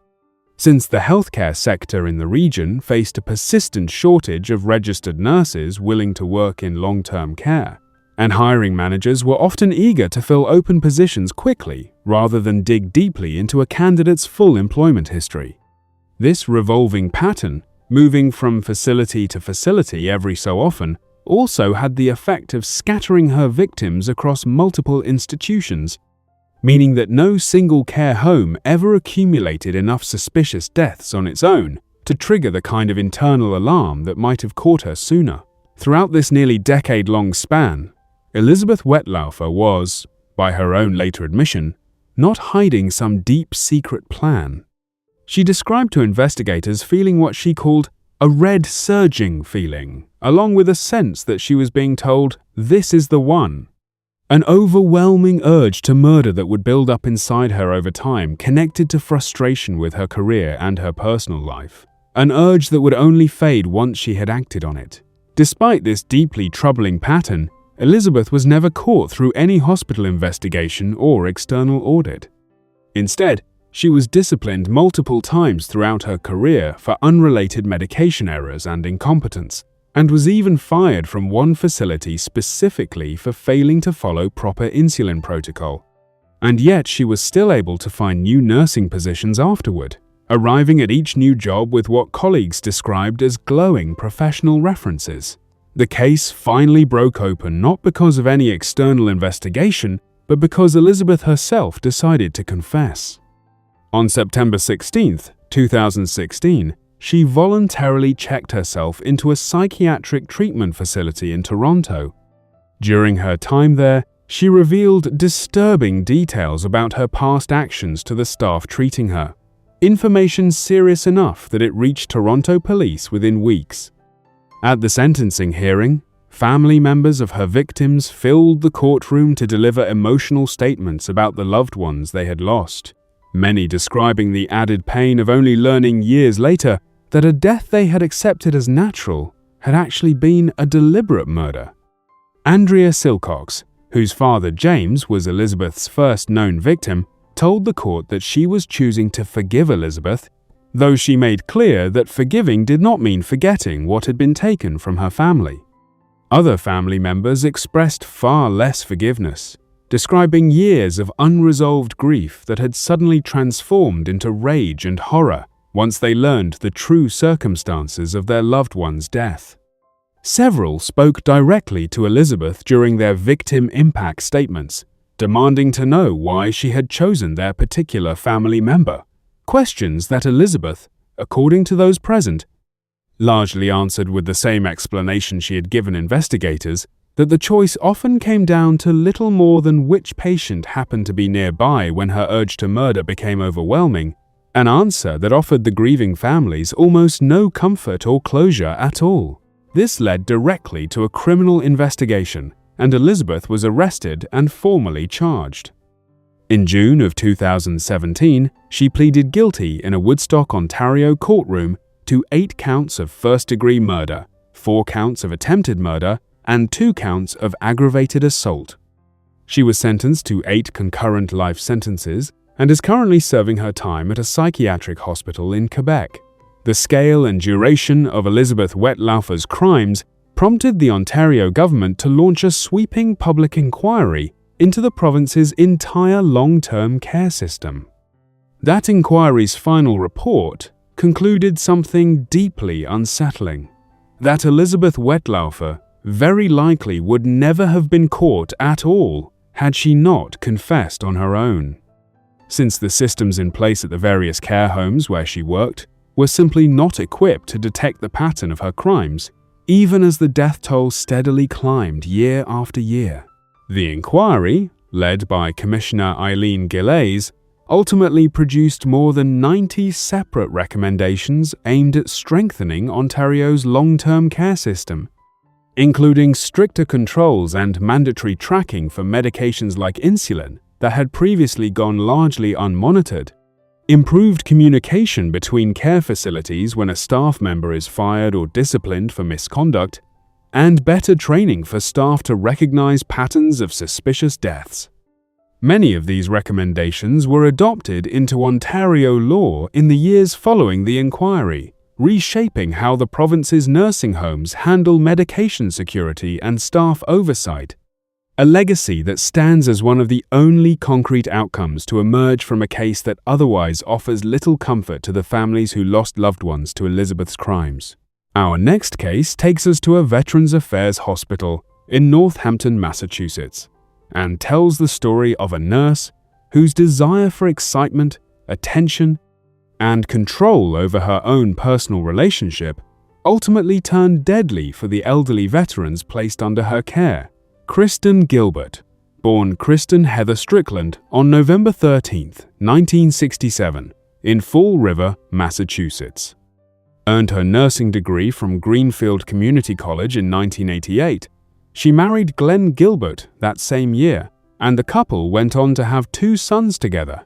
Since the healthcare sector in the region faced a persistent shortage of registered nurses willing to work in long-term care, and hiring managers were often eager to fill open positions quickly rather than dig deeply into a candidate's full employment history. This revolving pattern, moving from facility to facility every so often, also had the effect of scattering her victims across multiple institutions, meaning that no single care home ever accumulated enough suspicious deaths on its own to trigger the kind of internal alarm that might have caught her sooner. Throughout this nearly decade-long span, Elizabeth Wettlaufer was, by her own later admission, not hiding some deep secret plan. She described to investigators feeling what she called a red surging feeling, along with a sense that she was being told, "This is the one." An overwhelming urge to murder that would build up inside her over time, connected to frustration with her career and her personal life. An urge that would only fade once she had acted on it. Despite this deeply troubling pattern, Elizabeth was never caught through any hospital investigation or external audit. Instead, she was disciplined multiple times throughout her career for unrelated medication errors and incompetence, and was even fired from one facility specifically for failing to follow proper insulin protocol. And yet she was still able to find new nursing positions afterward, arriving at each new job with what colleagues described as glowing professional references. The case finally broke open not because of any external investigation, but because Elizabeth herself decided to confess. On September 16, 2016, she voluntarily checked herself into a psychiatric treatment facility in Toronto. During her time there, she revealed disturbing details about her past actions to the staff treating her, information serious enough that it reached Toronto police within weeks. At the sentencing hearing, family members of her victims filled the courtroom to deliver emotional statements about the loved ones they had lost, many describing the added pain of only learning years later that a death they had accepted as natural had actually been a deliberate murder. Andrea Silcox, whose father James was Elizabeth's first known victim, told the court that she was choosing to forgive Elizabeth, though she made clear that forgiving did not mean forgetting what had been taken from her family. Other family members expressed far less forgiveness, describing years of unresolved grief that had suddenly transformed into rage and horror once they learned the true circumstances of their loved one's death. Several spoke directly to Elizabeth during their victim impact statements, demanding to know why she had chosen their particular family member, questions that Elizabeth, according to those present, largely answered with the same explanation she had given investigators, that the choice often came down to little more than which patient happened to be nearby when her urge to murder became overwhelming, an answer that offered the grieving families almost no comfort or closure at all. This led directly to a criminal investigation, and Elizabeth was arrested and formally charged. In June of 2017, she pleaded guilty in a Woodstock, Ontario courtroom to 8 counts of first-degree murder, 4 counts of attempted murder, and 2 counts of aggravated assault. She was sentenced to 8 concurrent life sentences and is currently serving her time at a psychiatric hospital in Quebec. The scale and duration of Elizabeth Wettlaufer's crimes prompted the Ontario government to launch a sweeping public inquiry into the province's entire long-term care system. That inquiry's final report concluded something deeply unsettling: that Elizabeth Wettlaufer very likely would never have been caught at all had she not confessed on her own. Since the systems in place at the various care homes where she worked were simply not equipped to detect the pattern of her crimes, even as the death toll steadily climbed year after year. The inquiry, led by Commissioner Eileen Gillais, ultimately produced more than 90 separate recommendations aimed at strengthening Ontario's long-term care system, including stricter controls and mandatory tracking for medications like insulin that had previously gone largely unmonitored, improved communication between care facilities when a staff member is fired or disciplined for misconduct, and better training for staff to recognize patterns of suspicious deaths. Many of these recommendations were adopted into Ontario law in the years following the inquiry, reshaping how the province's nursing homes handle medication security and staff oversight, a legacy that stands as one of the only concrete outcomes to emerge from a case that otherwise offers little comfort to the families who lost loved ones to Elizabeth's crimes. Our next case takes us to a Veterans Affairs hospital in Northampton, Massachusetts, and tells the story of a nurse whose desire for excitement, attention, and control over her own personal relationship ultimately turned deadly for the elderly veterans placed under her care. Kristen Gilbert, born Kristen Heather Strickland on November 13, 1967, in Fall River, Massachusetts. Earned her nursing degree from Greenfield Community College in 1988. She married Glenn Gilbert that same year, and the couple went on to have 2 sons together.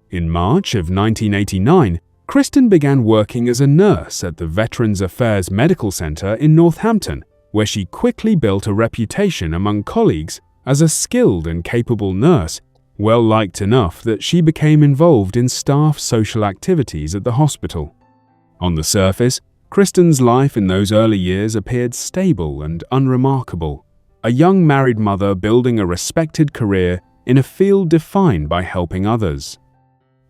In March of 1989, Kristen began working as a nurse at the Veterans Affairs Medical Center in Northampton, where she quickly built a reputation among colleagues as a skilled and capable nurse, well-liked enough that she became involved in staff social activities at the hospital. On the surface, Kristen's life in those early years appeared stable and unremarkable, a young married mother building a respected career in a field defined by helping others.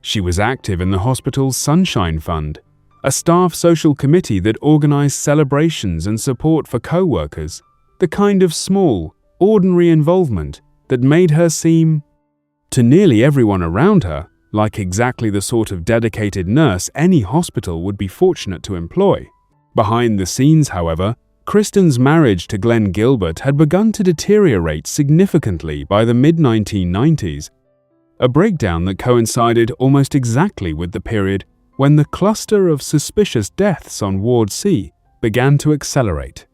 She was active in the hospital's Sunshine Fund, a staff social committee that organized celebrations and support for co-workers, the kind of small, ordinary involvement that made her seem, to nearly everyone around her, like exactly the sort of dedicated nurse any hospital would be fortunate to employ. Behind the scenes, however, Kristen's marriage to Glenn Gilbert had begun to deteriorate significantly by the mid-1990s, a breakdown that coincided almost exactly with the period when the cluster of suspicious deaths on Ward C began to accelerate.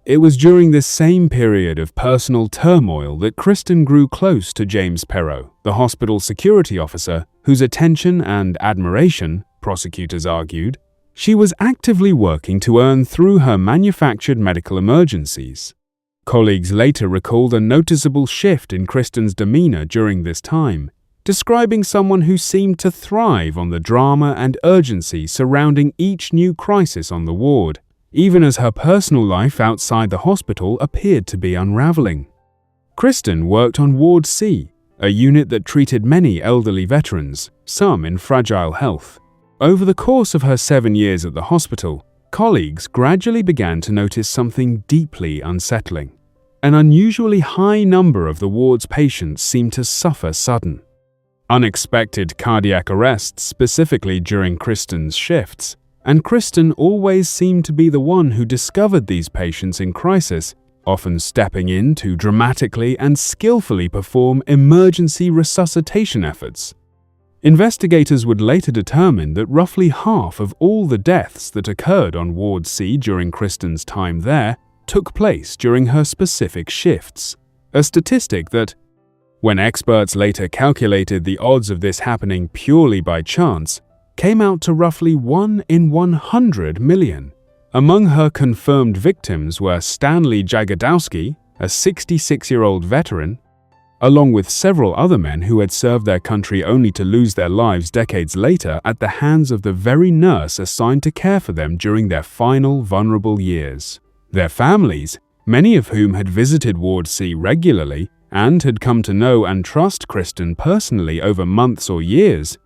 It was during this same period of personal turmoil that Kristen grew close to James Perot, the hospital security officer whose attention and admiration, prosecutors argued, she was actively working to earn through her manufactured medical emergencies. Colleagues later recalled a noticeable shift in Kristen's demeanor during this time, describing someone who seemed to thrive on the drama and urgency surrounding each new crisis on the ward, even as her personal life outside the hospital appeared to be unraveling. Kristen worked on Ward C, a unit that treated many elderly veterans, some in fragile health. Over the course of her 7 years at the hospital, colleagues gradually began to notice something deeply unsettling. An unusually high number of the ward's patients seemed to suffer sudden, unexpected cardiac arrests, specifically during Kristen's shifts, and Kristen always seemed to be the one who discovered these patients in crisis, often stepping in to dramatically and skillfully perform emergency resuscitation efforts. Investigators would later determine that roughly half of all the deaths that occurred on Ward C during Kristen's time there took place during her specific shifts, a statistic that, when experts later calculated the odds of this happening purely by chance, came out to roughly 1 in 100 million. Among her confirmed victims were Stanley Jagodowski, a 66-year-old veteran, along with several other men who had served their country only to lose their lives decades later at the hands of the very nurse assigned to care for them during their final vulnerable years. Their families, many of whom had visited Ward C regularly and had come to know and trust Kristen personally over months or years,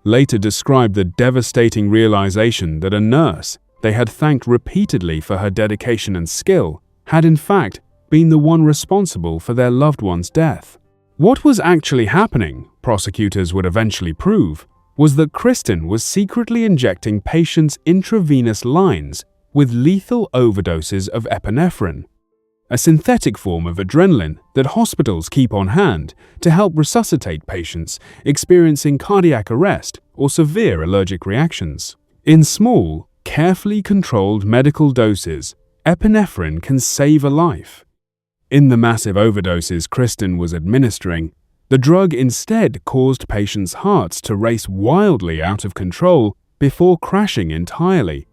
later described the devastating realization that a nurse they had thanked repeatedly for her dedication and skill had in fact been the one responsible for their loved one's death. What was actually happening, prosecutors would eventually prove, was that Kristen was secretly injecting patients' intravenous lines with lethal overdoses of epinephrine, a synthetic form of adrenaline that hospitals keep on hand to help resuscitate patients experiencing cardiac arrest or severe allergic reactions. In small, carefully controlled medical doses, epinephrine can save a life. In the massive overdoses Kristen was administering, the drug instead caused patients' hearts to race wildly out of control before crashing entirely,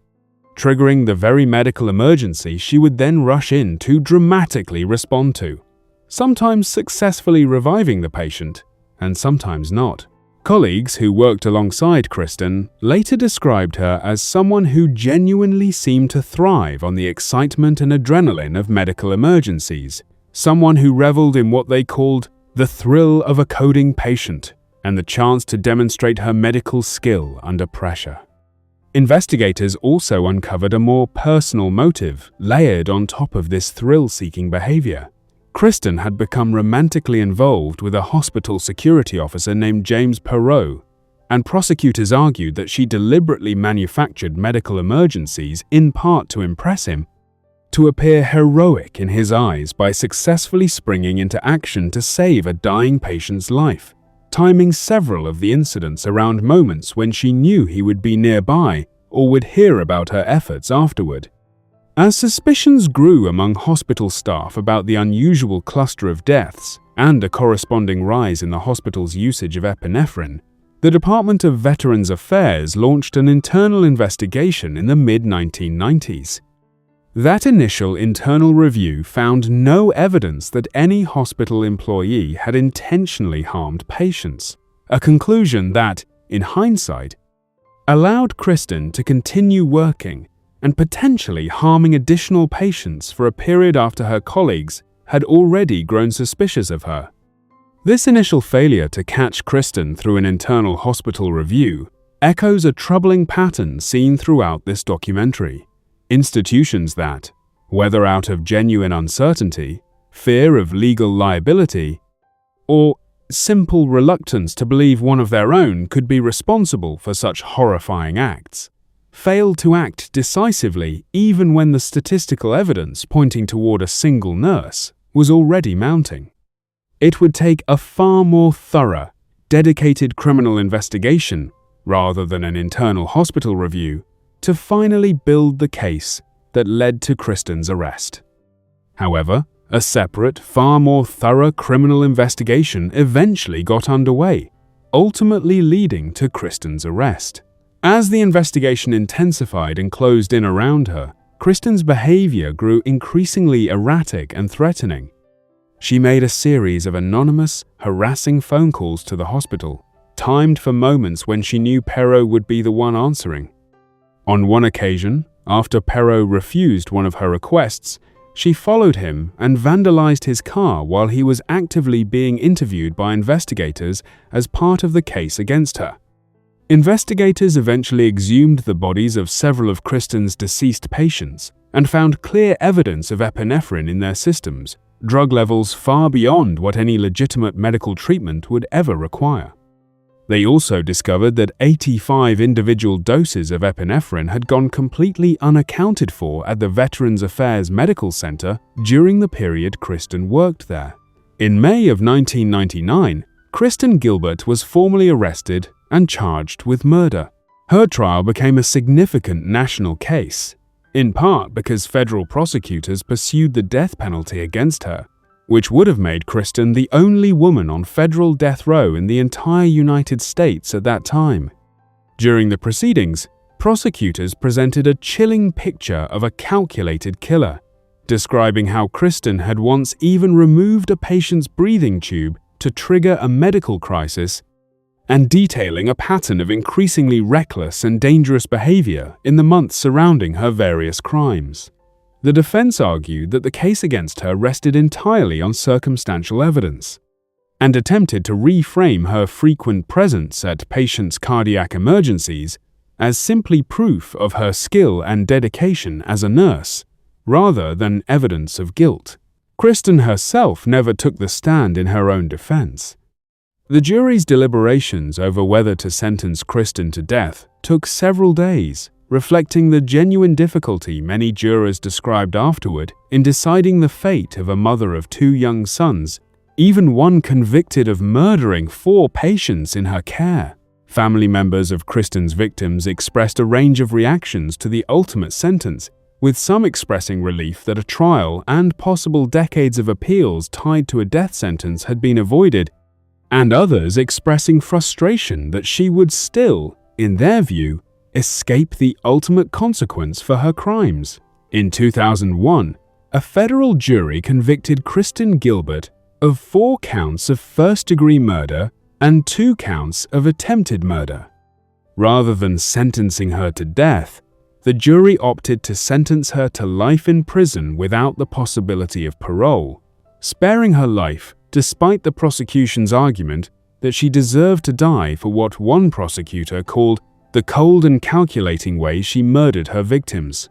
triggering the very medical emergency she would then rush in to dramatically respond to, sometimes successfully reviving the patient, and sometimes not. Colleagues who worked alongside Kristen later described her as someone who genuinely seemed to thrive on the excitement and adrenaline of medical emergencies, someone who reveled in what they called the thrill of a coding patient and the chance to demonstrate her medical skill under pressure. Investigators also uncovered a more personal motive layered on top of this thrill-seeking behavior. Kristen had become romantically involved with a hospital security officer named James Perot, and prosecutors argued that she deliberately manufactured medical emergencies in part to impress him, to appear heroic in his eyes by successfully springing into action to save a dying patient's life, timing several of the incidents around moments when she knew he would be nearby or would hear about her efforts afterward. As suspicions grew among hospital staff about the unusual cluster of deaths and a corresponding rise in the hospital's usage of epinephrine, the Department of Veterans Affairs launched an internal investigation in the mid-1990s. That initial internal review found no evidence that any hospital employee had intentionally harmed patients, a conclusion that, in hindsight, allowed Kristen to continue working and potentially harming additional patients for a period after her colleagues had already grown suspicious of her. This initial failure to catch Kristen through an internal hospital review echoes a troubling pattern seen throughout this documentary. Institutions that, whether out of genuine uncertainty, fear of legal liability, or simple reluctance to believe one of their own could be responsible for such horrifying acts, failed to act decisively even when the statistical evidence pointing toward a single nurse was already mounting. It would take a far more thorough, dedicated criminal investigation, rather than an internal hospital review, to finally build the case that led to Kristen's arrest. However, a separate, far more thorough criminal investigation eventually got underway, ultimately leading to Kristen's arrest. As the investigation intensified and closed in around her, Kristen's behavior grew increasingly erratic and threatening. She made a series of anonymous, harassing phone calls to the hospital, timed for moments when she knew Perot would be the one answering. On one occasion, after Perot refused one of her requests, she followed him and vandalized his car while he was actively being interviewed by investigators as part of the case against her. Investigators eventually exhumed the bodies of several of Kristen's deceased patients and found clear evidence of epinephrine in their systems, drug levels far beyond what any legitimate medical treatment would ever require. They also discovered that 85 individual doses of epinephrine had gone completely unaccounted for at the Veterans Affairs Medical Center during the period Kristen worked there. In May of 1999, Kristen Gilbert was formally arrested and charged with murder. Her trial became a significant national case, in part because federal prosecutors pursued the death penalty against her, which would have made Kristen the only woman on federal death row in the entire United States at that time. During the proceedings, prosecutors presented a chilling picture of a calculated killer, describing how Kristen had once even removed a patient's breathing tube to trigger a medical crisis, and detailing a pattern of increasingly reckless and dangerous behavior in the months surrounding her various crimes. The defense argued that the case against her rested entirely on circumstantial evidence, and attempted to reframe her frequent presence at patients' cardiac emergencies as simply proof of her skill and dedication as a nurse, rather than evidence of guilt. Kristen herself never took the stand in her own defense. The jury's deliberations over whether to sentence Kristen to death took several days, reflecting the genuine difficulty many jurors described afterward in deciding the fate of a mother of 2 young sons, even one convicted of murdering 4 patients in her care. Family members of Kristen's victims expressed a range of reactions to the ultimate sentence, with some expressing relief that a trial and possible decades of appeals tied to a death sentence had been avoided, and others expressing frustration that she would still, in their view, escape the ultimate consequence for her crimes. In 2001, a federal jury convicted Kristen Gilbert of 4 counts of first-degree murder and 2 counts of attempted murder. Rather than sentencing her to death, the jury opted to sentence her to life in prison without the possibility of parole, sparing her life despite the prosecution's argument that she deserved to die for what one prosecutor called the cold and calculating way she murdered her victims.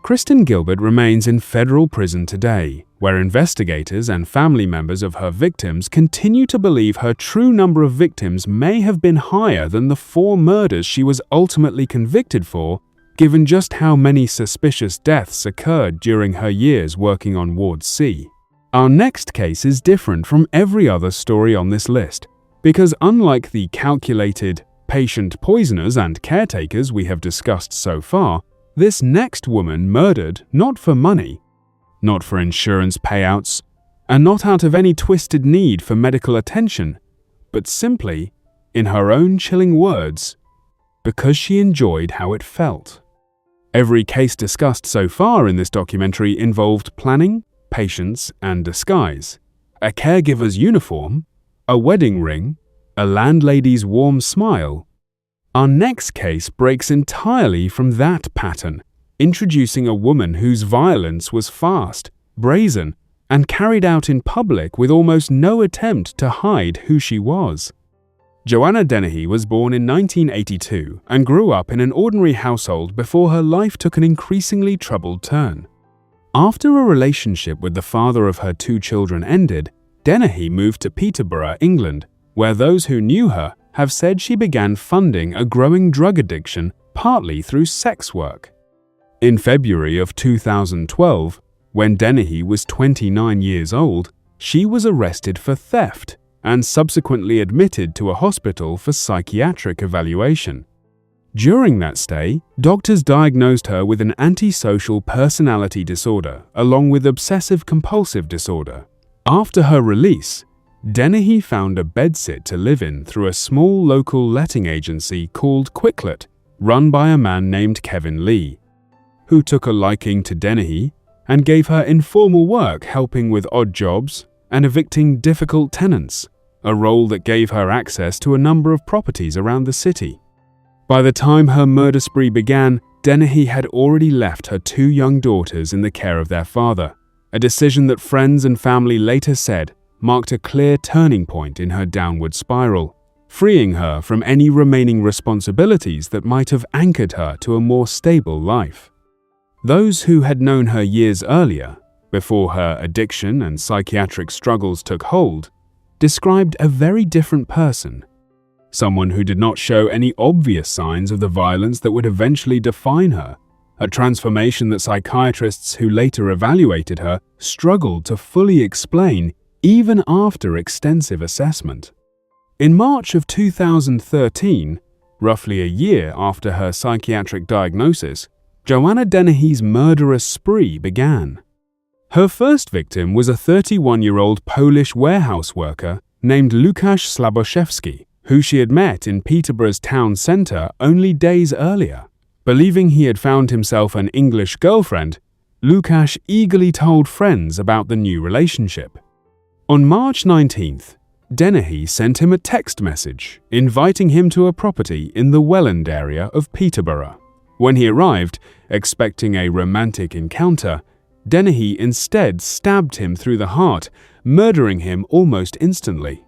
Kristen Gilbert remains in federal prison today, where investigators and family members of her victims continue to believe her true number of victims may have been higher than the 4 murders she was ultimately convicted for, given just how many suspicious deaths occurred during her years working on Ward C. Our next case is different from every other story on this list, because unlike the calculated, patient poisoners and caretakers we have discussed so far, this next woman murdered not for money, not for insurance payouts, and not out of any twisted need for medical attention, but simply, in her own chilling words, because she enjoyed how it felt. Every case discussed so far in this documentary involved planning, patience, and disguise, a caregiver's uniform, a wedding ring, a landlady's warm smile. Our next case breaks entirely from that pattern, introducing a woman whose violence was fast, brazen, and carried out in public with almost no attempt to hide who she was. Joanna Dennehy was born in 1982 and grew up in an ordinary household before her life took an increasingly troubled turn. After a relationship with the father of her 2 children ended, Dennehy moved to Peterborough, England, where those who knew her have said she began funding a growing drug addiction partly through sex work. In February of 2012, when Dennehy was 29 years old, she was arrested for theft and subsequently admitted to a hospital for psychiatric evaluation. During that stay, doctors diagnosed her with an antisocial personality disorder along with obsessive-compulsive disorder. After her release, Dennehy found a bedsit to live in through a small local letting agency called Quicklett, run by a man named Kevin Lee, who took a liking to Dennehy and gave her informal work helping with odd jobs and evicting difficult tenants, a role that gave her access to a number of properties around the city. By the time her murder spree began, Dennehy had already left her 2 young daughters in the care of their father, a decision that friends and family later said marked a clear turning point in her downward spiral, freeing her from any remaining responsibilities that might have anchored her to a more stable life. Those who had known her years earlier, before her addiction and psychiatric struggles took hold, described a very different person. Someone who did not show any obvious signs of the violence that would eventually define her, a transformation that psychiatrists who later evaluated her struggled to fully explain even after extensive assessment. In March of 2013, roughly a year after her psychiatric diagnosis, Joanna Dennehy's murderous spree began. Her first victim was a 31-year-old Polish warehouse worker named Łukasz Slaboszewski, who she had met in Peterborough's town centre only days earlier. Believing he had found himself an English girlfriend, Łukasz eagerly told friends about the new relationship. On March 19th, Dennehy sent him a text message inviting him to a property in the Welland area of Peterborough. When he arrived, expecting a romantic encounter, Dennehy instead stabbed him through the heart, murdering him almost instantly.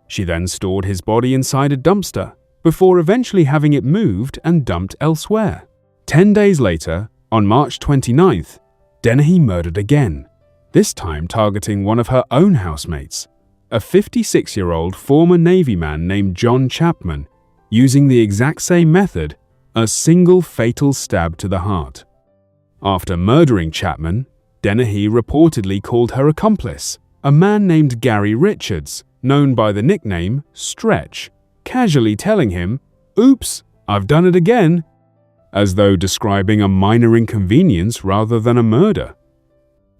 She then stored his body inside a dumpster, before eventually having it moved and dumped elsewhere. 10 days later, on March 29th, Dennehy murdered again, this time targeting one of her own housemates, a 56-year-old former Navy man named John Chapman, using the exact same method, a single fatal stab to the heart. After murdering Chapman, Dennehy reportedly called her accomplice, a man named Gary Richards, known by the nickname Stretch, casually telling him, "Oops, I've done it again," as though describing a minor inconvenience rather than a murder.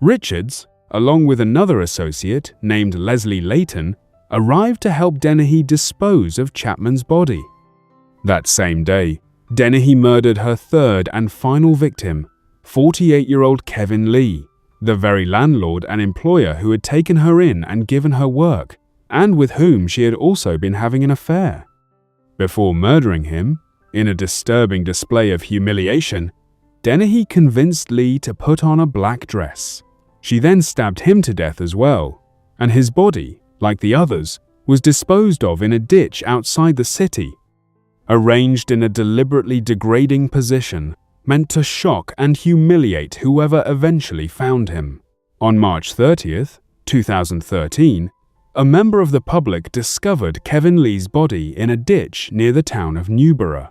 Richards, along with another associate named Leslie Layton, arrived to help Dennehy dispose of Chapman's body. That same day, Dennehy murdered her third and final victim, 48-year-old Kevin Lee, the very landlord and employer who had taken her in and given her work, and with whom she had also been having an affair. Before murdering him, in a disturbing display of humiliation, Dennehy convinced Lee to put on a black dress. She then stabbed him to death as well, and his body, like the others, was disposed of in a ditch outside the city, arranged in a deliberately degrading position meant to shock and humiliate whoever eventually found him. On March 30th, 2013, a member of the public discovered Kevin Lee's body in a ditch near the town of Newborough.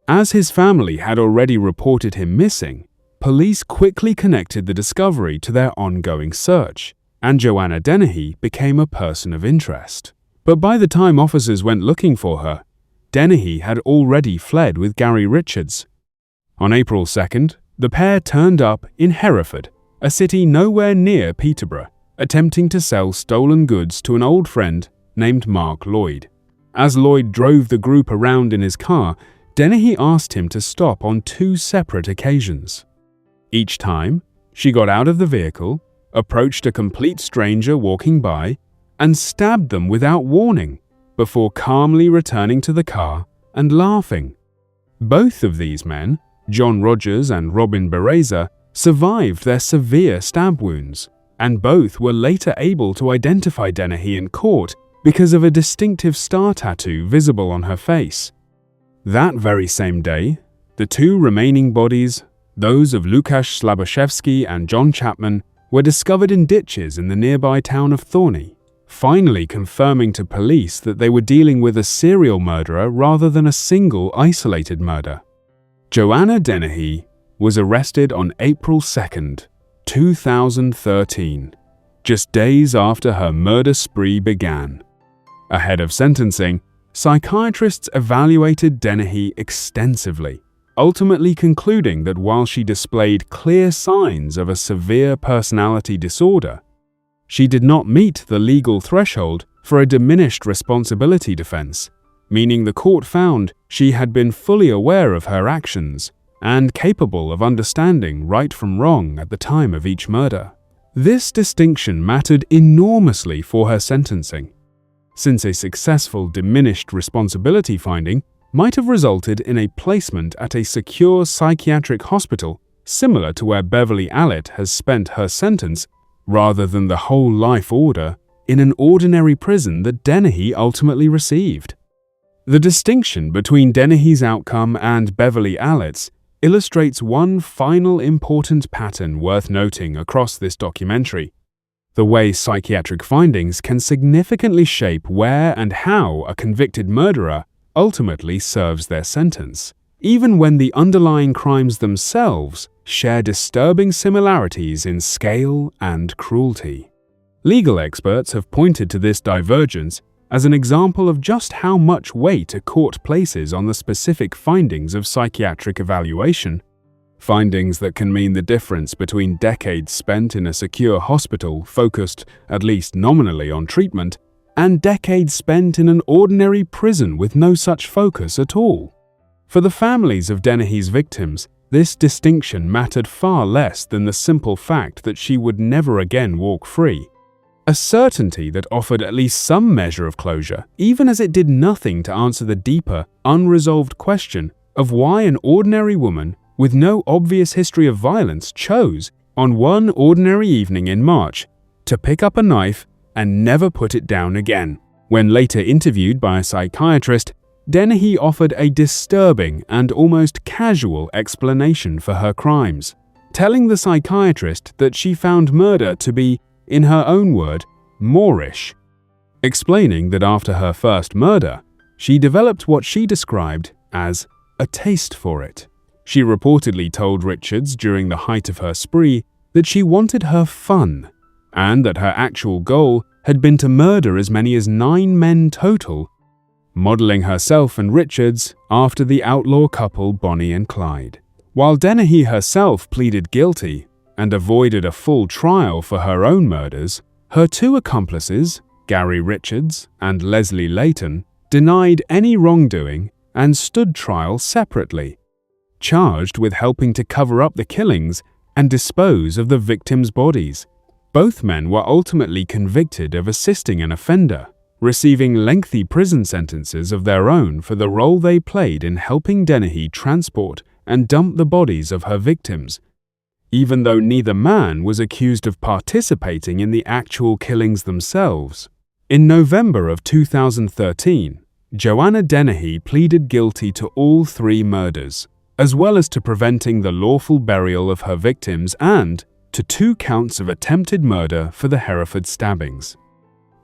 As his family had already reported him missing, police quickly connected the discovery to their ongoing search, and Joanna Dennehy became a person of interest. But by the time officers went looking for her, Dennehy had already fled with Gary Richards. On April 2nd, the pair turned up in Hereford, a city nowhere near Peterborough, attempting to sell stolen goods to an old friend named Mark Lloyd. As Lloyd drove the group around in his car, Dennehy asked him to stop on 2 separate occasions. Each time, she got out of the vehicle, approached a complete stranger walking by, and stabbed them without warning, before calmly returning to the car and laughing. Both of these men, John Rogers and Robin Bereza, survived their severe stab wounds, and both were later able to identify Dennehy in court because of a distinctive star tattoo visible on her face. That very same day, the 2 remaining bodies, those of Łukasz Slabaszewski and John Chapman, were discovered in ditches in the nearby town of Thorney, finally confirming to police that they were dealing with a serial murderer rather than a single isolated murder. Joanna Dennehy was arrested on April 2nd, 2013, just days after her murder spree began. Ahead of sentencing, psychiatrists evaluated Dennehy extensively, ultimately concluding that while she displayed clear signs of a severe personality disorder, she did not meet the legal threshold for a diminished responsibility defense, meaning the court found she had been fully aware of her actions and capable of understanding right from wrong at the time of each murder. This distinction mattered enormously for her sentencing, since a successful diminished responsibility finding might have resulted in a placement at a secure psychiatric hospital similar to where Beverly Allett has spent her sentence, rather than the whole life order in an ordinary prison that Dennehy ultimately received. The distinction between Dennehy's outcome and Beverly Allett's illustrates one final important pattern worth noting across this documentary: the way psychiatric findings can significantly shape where and how a convicted murderer ultimately serves their sentence, even when the underlying crimes themselves share disturbing similarities in scale and cruelty. Legal experts have pointed to this divergence as an example of just how much weight a court places on the specific findings of psychiatric evaluation, findings that can mean the difference between decades spent in a secure hospital focused, at least nominally, on treatment, and decades spent in an ordinary prison with no such focus at all. For the families of Dennehy's victims, this distinction mattered far less than the simple fact that she would never again walk free. A certainty that offered at least some measure of closure, even as it did nothing to answer the deeper, unresolved question of why an ordinary woman with no obvious history of violence chose, on one ordinary evening in March, to pick up a knife and never put it down again. When later interviewed by a psychiatrist, Dennehy offered a disturbing and almost casual explanation for her crimes, telling the psychiatrist that she found murder to be, in her own word, Moorish, explaining that after her first murder, she developed what she described as a taste for it. She reportedly told Richards during the height of her spree that she wanted her fun, and that her actual goal had been to murder as many as 9 men total, modeling herself and Richards after the outlaw couple Bonnie and Clyde. While Dennehy herself pleaded guilty and avoided a full trial for her own murders, her 2 accomplices, Gary Richards and Leslie Layton, denied any wrongdoing and stood trial separately, charged with helping to cover up the killings and dispose of the victims' bodies. Both men were ultimately convicted of assisting an offender, receiving lengthy prison sentences of their own for the role they played in helping Dennehy transport and dump the bodies of her victims, even though neither man was accused of participating in the actual killings themselves. In November of 2013, Joanna Dennehy pleaded guilty to all 3 murders, as well as to preventing the lawful burial of her victims and to 2 counts of attempted murder for the Hereford stabbings.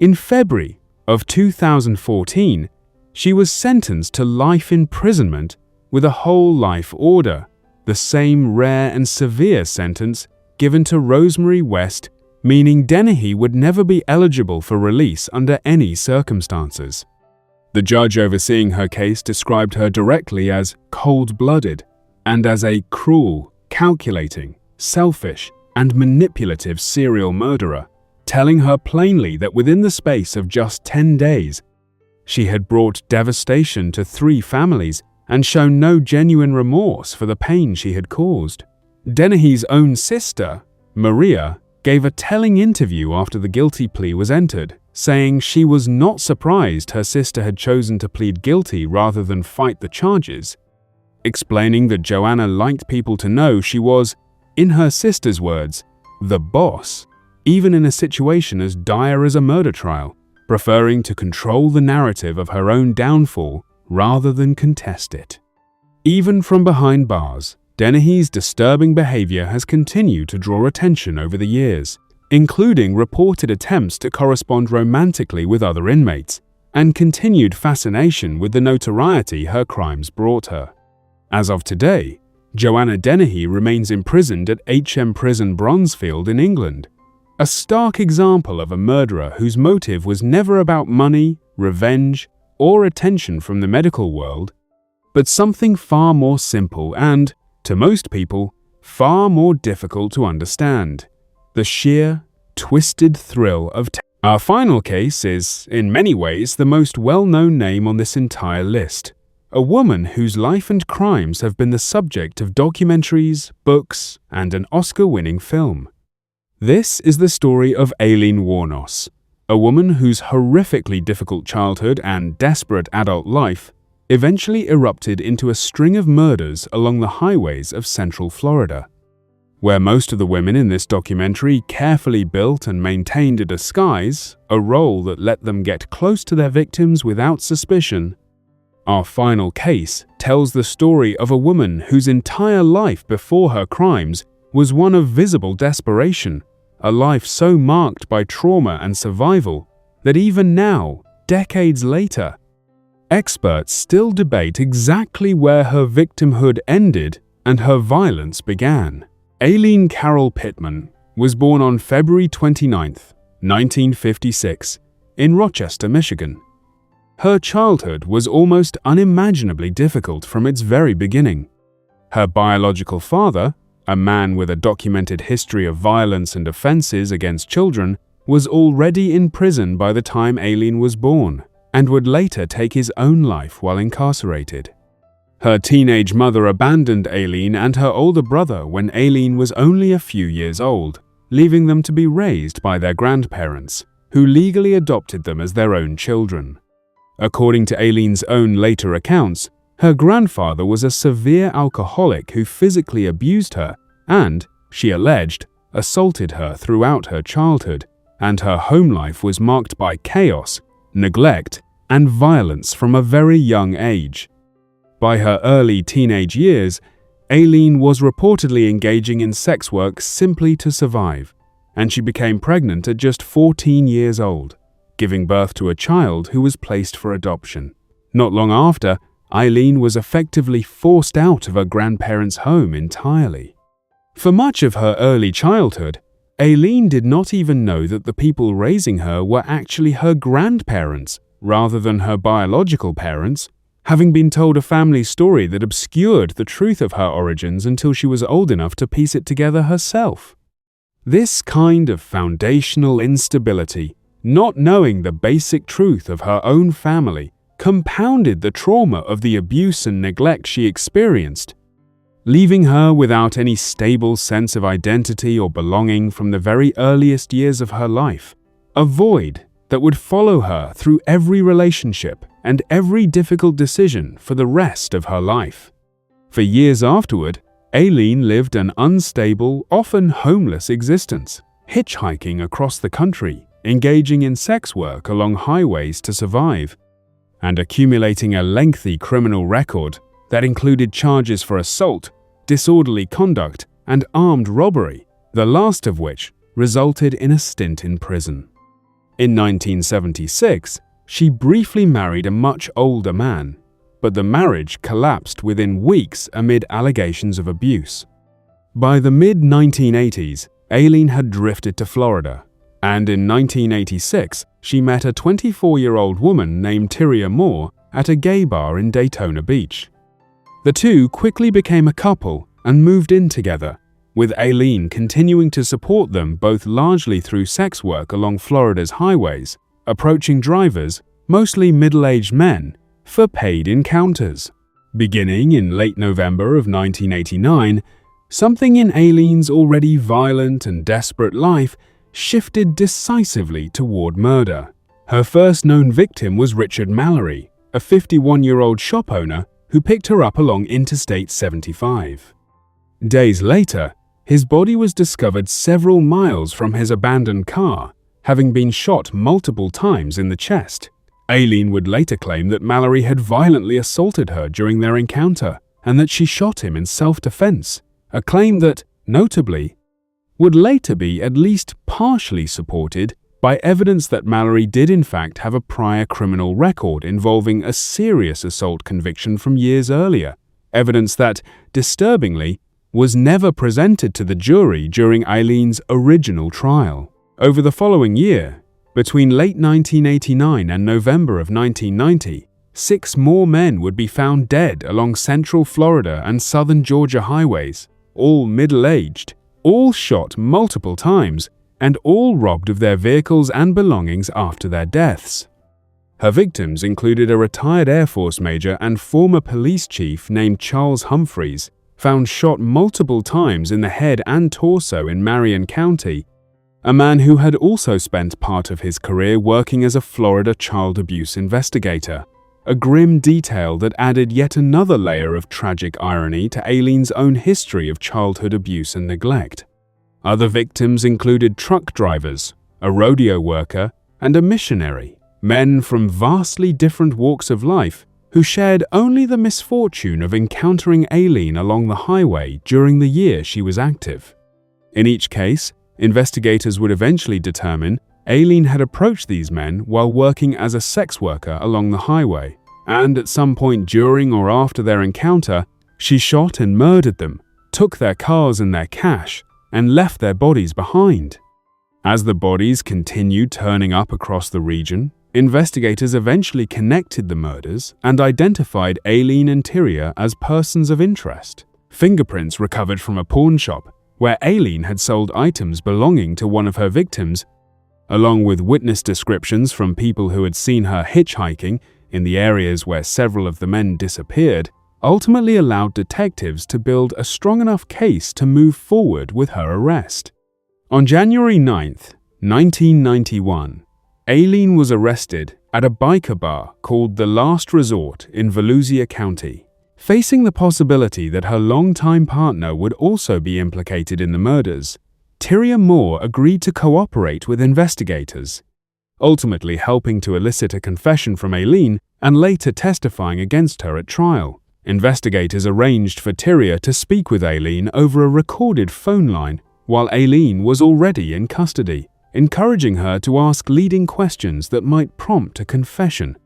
In February of 2014, she was sentenced to life imprisonment with a whole life order, the same rare and severe sentence given to Rosemary West, meaning Dennehy would never be eligible for release under any circumstances. The judge overseeing her case described her directly as cold-blooded and as a cruel, calculating, selfish, and manipulative serial murderer, telling her plainly that within the space of just 10 days, she had brought devastation to 3 families and shown no genuine remorse for the pain she had caused. Dennehy's own sister, Maria, gave a telling interview after the guilty plea was entered, saying she was not surprised her sister had chosen to plead guilty rather than fight the charges, explaining that Joanna liked people to know she was, in her sister's words, the boss, even in a situation as dire as a murder trial, preferring to control the narrative of her own downfall rather than contest it. Even from behind bars, Dennehy's disturbing behavior has continued to draw attention over the years, including reported attempts to correspond romantically with other inmates and continued fascination with the notoriety her crimes brought her. As of today, Joanna Dennehy remains imprisoned at HM Prison Bronzefield in England, a stark example of a murderer whose motive was never about money, revenge, or attention from the medical world, but something far more simple and, to most people, far more difficult to understand: the sheer, twisted thrill of Our final case is, in many ways, the most well-known name on this entire list, a woman whose life and crimes have been the subject of documentaries, books, and an Oscar-winning film. This is the story of Aileen Wuornos, a woman whose horrifically difficult childhood and desperate adult life eventually erupted into a string of murders along the highways of Central Florida. Where most of the women in this documentary carefully built and maintained a disguise, a role that let them get close to their victims without suspicion, our final case tells the story of a woman whose entire life before her crimes was one of visible desperation, a life so marked by trauma and survival that even now, decades later, experts still debate exactly where her victimhood ended and her violence began. Aileen Carol Pittman was born on February 29, 1956, in Rochester, Michigan. Her childhood was almost unimaginably difficult from its very beginning. Her biological father, a man with a documented history of violence and offenses against children, was already in prison by the time Aileen was born, and would later take his own life while incarcerated. Her teenage mother abandoned Aileen and her older brother when Aileen was only a few years old, leaving them to be raised by their grandparents, who legally adopted them as their own children. According to Aileen's own later accounts, her grandfather was a severe alcoholic who physically abused her and, she alleged, assaulted her throughout her childhood, and her home life was marked by chaos, neglect, and violence from a very young age. By her early teenage years, Aileen was reportedly engaging in sex work simply to survive, and she became pregnant at just 14 years old, giving birth to a child who was placed for adoption. Not long after, Eileen was effectively forced out of her grandparents' home entirely. For much of her early childhood, Eileen did not even know that the people raising her were actually her grandparents rather than her biological parents, having been told a family story that obscured the truth of her origins until she was old enough to piece it together herself. This kind of foundational instability, not knowing the basic truth of her own family, compounded the trauma of the abuse and neglect she experienced, leaving her without any stable sense of identity or belonging from the very earliest years of her life, a void that would follow her through every relationship and every difficult decision for the rest of her life. For years afterward, Eileen lived an unstable, often homeless existence, hitchhiking across the country, engaging in sex work along highways to survive, and accumulating a lengthy criminal record that included charges for assault, disorderly conduct, and armed robbery, the last of which resulted in a stint in prison. In 1976, she briefly married a much older man, but the marriage collapsed within weeks amid allegations of abuse. By the mid-1980s, Eileen had drifted to Florida, and in 1986, she met a 24-year-old woman named Tyria Moore at a gay bar in Daytona Beach. The two quickly became a couple and moved in together, with Eileen continuing to support them both largely through sex work along Florida's highways, approaching drivers, mostly middle-aged men, for paid encounters. Beginning in late November of 1989, something in Eileen's already violent and desperate life shifted decisively toward murder. Her first known victim was Richard Mallory, a 51-year-old shop owner who picked her up along Interstate 75. Days later, his body was discovered several miles from his abandoned car, having been shot multiple times in the chest. Eileen would later claim that Mallory had violently assaulted her during their encounter and that she shot him in self-defense, a claim that, notably, would later be at least partially supported by evidence that Mallory did in fact have a prior criminal record involving a serious assault conviction from years earlier, evidence that, disturbingly, was never presented to the jury during Eileen's original trial. Over the following year, between late 1989 and November of 1990, 6 more men would be found dead along central Florida and southern Georgia highways, all middle-aged, all shot multiple times, and all robbed of their vehicles and belongings after their deaths. Her victims included a retired Air Force major and former police chief named Charles Humphreys, found shot multiple times in the head and torso in Marion County, a man who had also spent part of his career working as a Florida child abuse investigator, a grim detail that added yet another layer of tragic irony to Eileen's own history of childhood abuse and neglect. Other victims included truck drivers, a rodeo worker, and a missionary, men from vastly different walks of life who shared only the misfortune of encountering Eileen along the highway during the year she was active. In each case, investigators would eventually determine Eileen had approached these men while working as a sex worker along the highway, and at some point during or after their encounter, she shot and murdered them, took their cars and their cash, and left their bodies behind. As the bodies continued turning up across the region, investigators eventually connected the murders and identified Eileen and Tyria as persons of interest. Fingerprints recovered from a pawn shop where Eileen had sold items belonging to one of her victims, along with witness descriptions from people who had seen her hitchhiking in the areas where several of the men disappeared, ultimately allowed detectives to build a strong enough case to move forward with her arrest. On January 9, 1991, Eileen was arrested at a biker bar called The Last Resort in Volusia County. Facing the possibility that her longtime partner would also be implicated in the murders, Tyria Moore agreed to cooperate with investigators, ultimately helping to elicit a confession from Eileen and later testifying against her at trial. Investigators arranged for Tyria to speak with Eileen over a recorded phone line while Eileen was already in custody, encouraging her to ask leading questions that might prompt a confession.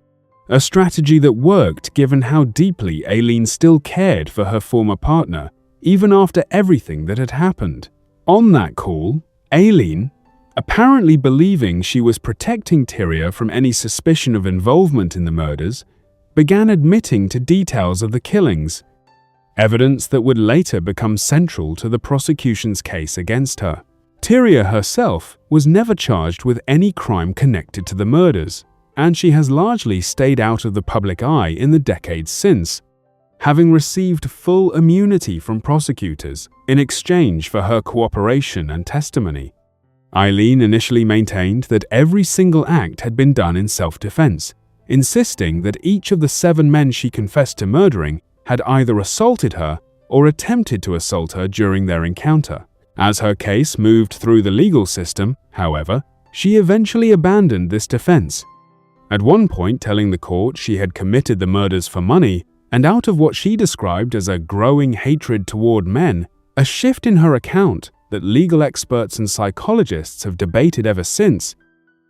a strategy that worked given how deeply Aileen still cared for her former partner, even after everything that had happened. On that call, Aileen, apparently believing she was protecting Tyria from any suspicion of involvement in the murders, began admitting to details of the killings, evidence that would later become central to the prosecution's case against her. Tyria herself was never charged with any crime connected to the murders, and she has largely stayed out of the public eye in the decades since, having received full immunity from prosecutors in exchange for her cooperation and testimony. Aileen initially maintained that every single act had been done in self-defense, insisting that each of the 7 men she confessed to murdering had either assaulted her or attempted to assault her during their encounter. As her case moved through the legal system, however, she eventually abandoned this defense, at one point telling the court she had committed the murders for money, and out of what she described as a growing hatred toward men, a shift in her account that legal experts and psychologists have debated ever since,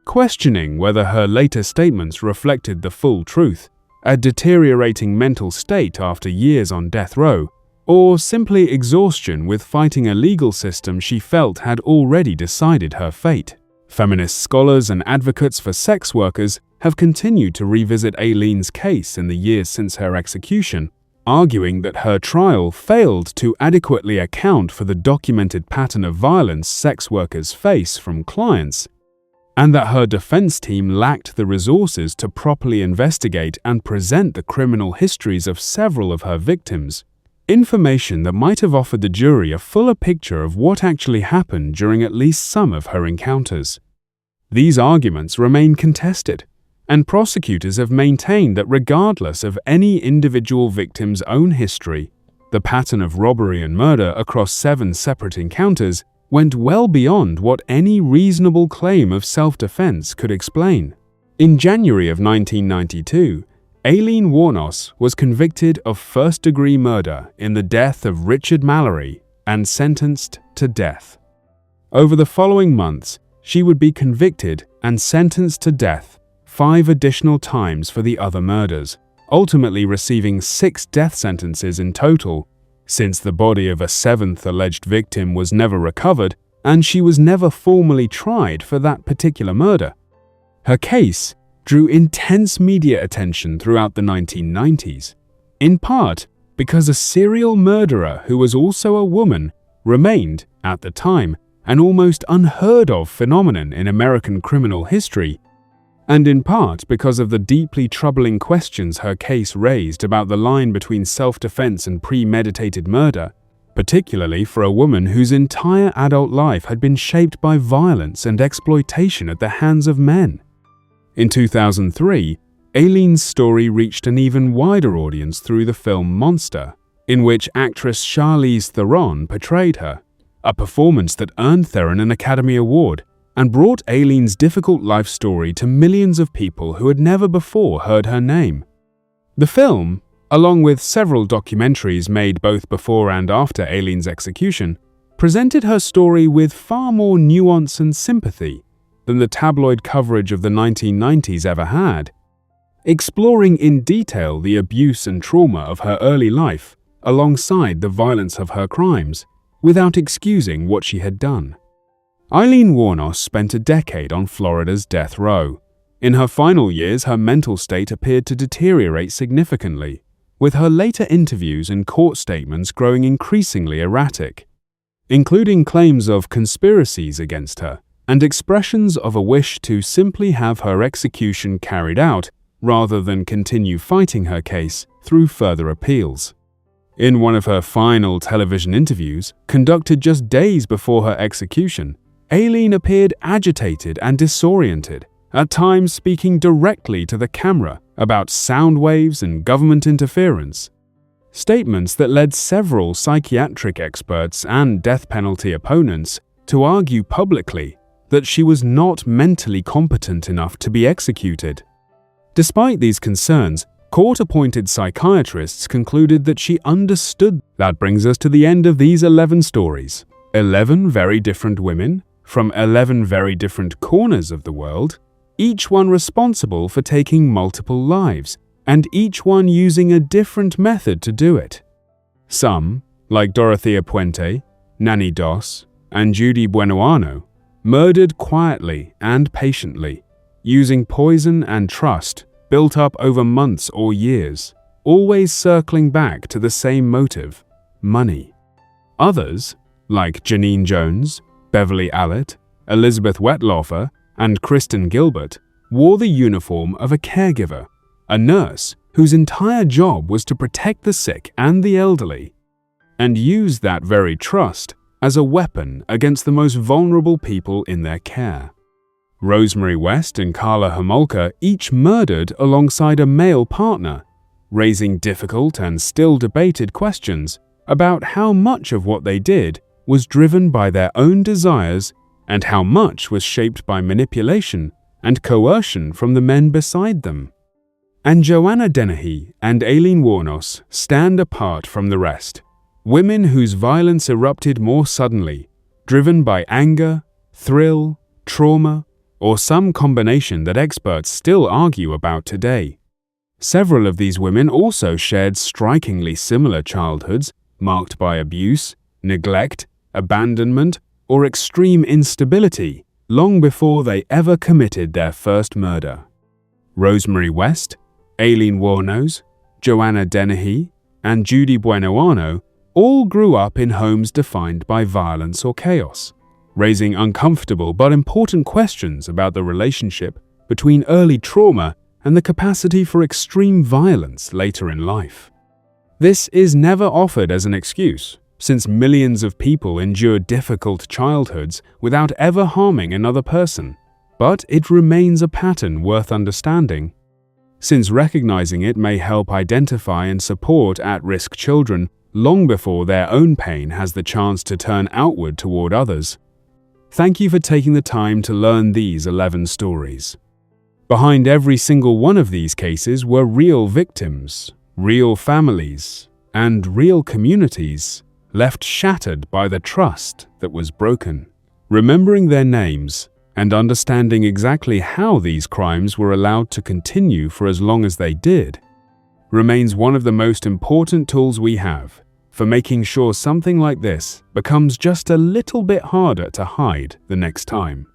questioning whether her later statements reflected the full truth, a deteriorating mental state after years on death row, or simply exhaustion with fighting a legal system she felt had already decided her fate. Feminist scholars and advocates for sex workers have continued to revisit Aileen's case in the years since her execution, arguing that her trial failed to adequately account for the documented pattern of violence sex workers face from clients, and that her defense team lacked the resources to properly investigate and present the criminal histories of several of her victims, information that might have offered the jury a fuller picture of what actually happened during at least some of her encounters. These arguments remain contested, and prosecutors have maintained that regardless of any individual victim's own history, the pattern of robbery and murder across 7 separate encounters went well beyond what any reasonable claim of self-defense could explain. In January of 1992, Aileen Wuornos was convicted of first-degree murder in the death of Richard Mallory and sentenced to death. Over the following months, she would be convicted and sentenced to death 5 additional times for the other murders, ultimately receiving 6 death sentences in total, since the body of a 7th alleged victim was never recovered and she was never formally tried for that particular murder. Her case drew intense media attention throughout the 1990s, in part because a serial murderer who was also a woman remained, at the time, an almost unheard of phenomenon in American criminal history, and in part because of the deeply troubling questions her case raised about the line between self-defense and premeditated murder, particularly for a woman whose entire adult life had been shaped by violence and exploitation at the hands of men. In 2003, Aileen's story reached an even wider audience through the film Monster, in which actress Charlize Theron portrayed her, a performance that earned Theron an Academy Award and brought Aileen's difficult life story to millions of people who had never before heard her name. The film, along with several documentaries made both before and after Aileen's execution, presented her story with far more nuance and sympathy than the tabloid coverage of the 1990s ever had, exploring in detail the abuse and trauma of her early life alongside the violence of her crimes, without excusing what she had done. Aileen Wuornos spent a decade on Florida's death row. In her final years, her mental state appeared to deteriorate significantly, with her later interviews and court statements growing increasingly erratic, including claims of conspiracies against her and expressions of a wish to simply have her execution carried out rather than continue fighting her case through further appeals. In one of her final television interviews, conducted just days before her execution, Aileen appeared agitated and disoriented, at times speaking directly to the camera about sound waves and government interference. Statements that led several psychiatric experts and death penalty opponents to argue publicly that she was not mentally competent enough to be executed. Despite these concerns, court-appointed psychiatrists concluded that she understood. That brings us to the end of these 11 stories. 11 very different women, from 11 very different corners of the world, each one responsible for taking multiple lives, and each one using a different method to do it. Some, like Dorothea Puente, Nanny Dos, and Judy Buenoano, murdered quietly and patiently, using poison and trust built up over months or years, always circling back to the same motive: money. Others, like Janine Jones, Beverly Allett, Elizabeth Wettlaufer, and Kristen Gilbert, wore the uniform of a caregiver, a nurse whose entire job was to protect the sick and the elderly, and used that very trust as a weapon against the most vulnerable people in their care. Rosemary West and Carla Homolka each murdered alongside a male partner, raising difficult and still debated questions about how much of what they did was driven by their own desires and how much was shaped by manipulation and coercion from the men beside them. And Joanna Dennehy and Aileen Wuornos stand apart from the rest, women whose violence erupted more suddenly, driven by anger, thrill, trauma, or some combination that experts still argue about today. Several of these women also shared strikingly similar childhoods marked by abuse, neglect, abandonment, or extreme instability long before they ever committed their first murder. Rosemary West, Aileen Wuornos, Joanna Dennehy, and Judy Buenoano all grew up in homes defined by violence or chaos, raising uncomfortable but important questions about the relationship between early trauma and the capacity for extreme violence later in life. This is never offered as an excuse, since millions of people endure difficult childhoods without ever harming another person, but it remains a pattern worth understanding. Since recognizing it may help identify and support at-risk children long before their own pain has the chance to turn outward toward others. Thank you for taking the time to learn these 11 stories. Behind every single one of these cases were real victims, real families, and real communities left shattered by the trust that was broken. Remembering their names and understanding exactly how these crimes were allowed to continue for as long as they did remains one of the most important tools we have for making sure something like this becomes just a little bit harder to hide the next time.